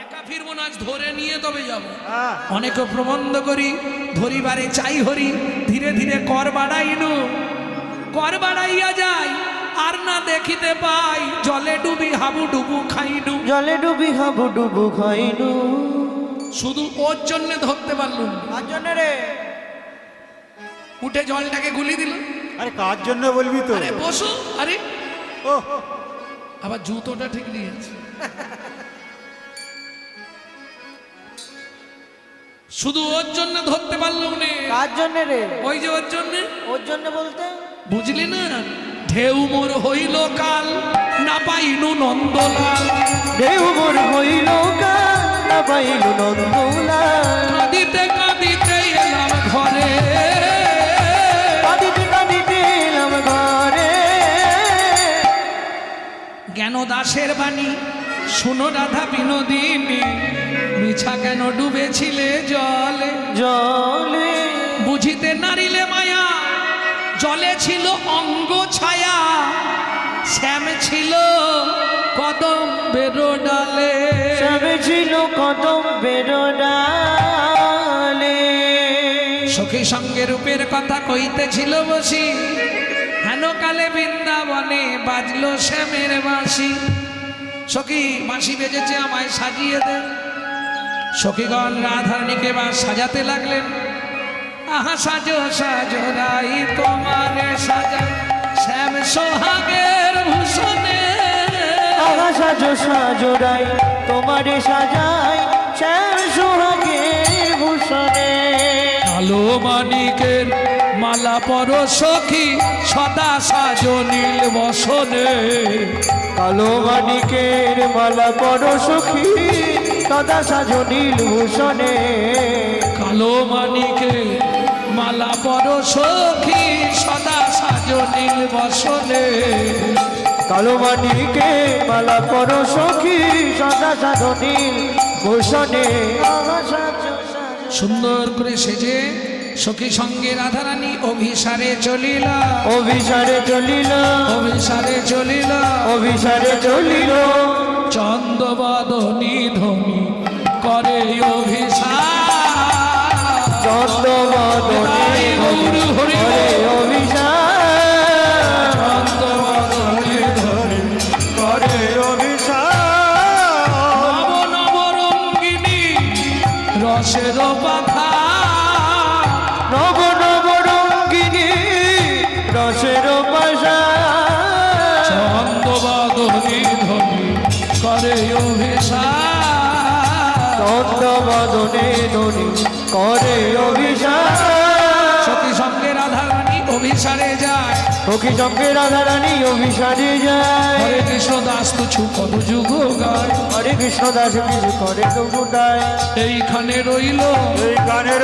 একা ফিরবো না, আজ ধরে নিয়ে তবে যাবো। হ্যাঁ, অনেক প্রবন্ধ করি, ধরিবারে চাই হরি, ধীরে ধীরে কর বাড়াইনু, কর বাড়াইয়া যাই, আর না দেখিতে পাই, জলে ডুবি হাবু ডুবু খাইনু। জলে ডুবি হাবু ডুবু খাইনু। শুধু ওর জন্য ধরতে পারলুম না। কার জন্য রে? উঠে জলটাকে গুলি দিল। আরে কার জন্য বলবি তো? আরে বসো, আরে ও আবার জুতোটা ঠিক নিয়েছে। শুধু ওর জন্য ধরতে পারলুম না। কার জন্য রে? ওই যে ওর জন্য, ওর জন্য বলতে বুঝলি না, ঢেউ মোর হইল কাল, না পাইনু নন্দলাল। ঢেউ মোর হইল কাল, না পাইল নন্দলাল। কাঁদিতে কাঁদিতে এলাম ঘরে, কাঁদিতে কাঁদিতে এলাম ঘরে। জ্ঞান দাসের বাণী শুনো রাধা বিনোদিনী, মিছা কেন ডুবেছিলে জলে, জলে বুঝিতে নারিলে মায়া, জলে ছিল অঙ্গ ছায়া, শ্যাম ছিল কদম বেরো ডালে। সবে ছিল কদম বেরোডালে। সখী সঙ্গে রূপের কথা কইতেছিল বসি, হেন কালে বৃন্দাবনে বাজলো শ্যামের বাঁশি। সখী বাঁশি বেজেছে, আমায় সাজিয়ে দে। সখীগণ রাধারণীকে বা সাজাতে লাগলেন। আহা সাজো সাজো রাই তোমারে সাজা, শ্যাম সোহাগের ভূষণে। আহা সাজো সাজো রাই তোমারে সাজাই, শ্যাম সোহাগের ভূষণে। কালো মানিকের মালা পর সখী, সদা সাজো নীল বসনে। কালো মানিকের মালা পরো সখী, সদা সাজো নীল ভূষণে কালো মানিকে মালা পর সখী সদা সাজো নীল বসনে কালো মানিকে মালা পর সখী সদা সাজো নীল ভূষণে সুন্দর করে সেজে সখী সঙ্গে রাধারানী অভিসারে চলিলা অভিসারে চলিল অভিসারে চলিলা অভিসারে চলিল চন্দ্রবদনী ধ্বনি করে অভিসার চন্দ্রবদনে হরে অভিসার চন্দ্রবদনী ধ্বনি করে অভিশাপ নব নবরঙ্গিনী রসের পাখা নব নব রঙ্গিনী রসের পাশার চন্দ্রবদনী ধ্বনি করে অভিসার চন্দ্রবদনে ধ্বনি করে অভিসার সতী সঙ্গে রাধারানী অভিসারে যায় সখী সঙ্গে রাধারানী অভিসারে যায় হরে কৃষ্ণ দাস তুছু কত যুগ গায় হরে কৃষ্ণ দাস কিছু করে তবু তাই এইখানে রইল এই গানের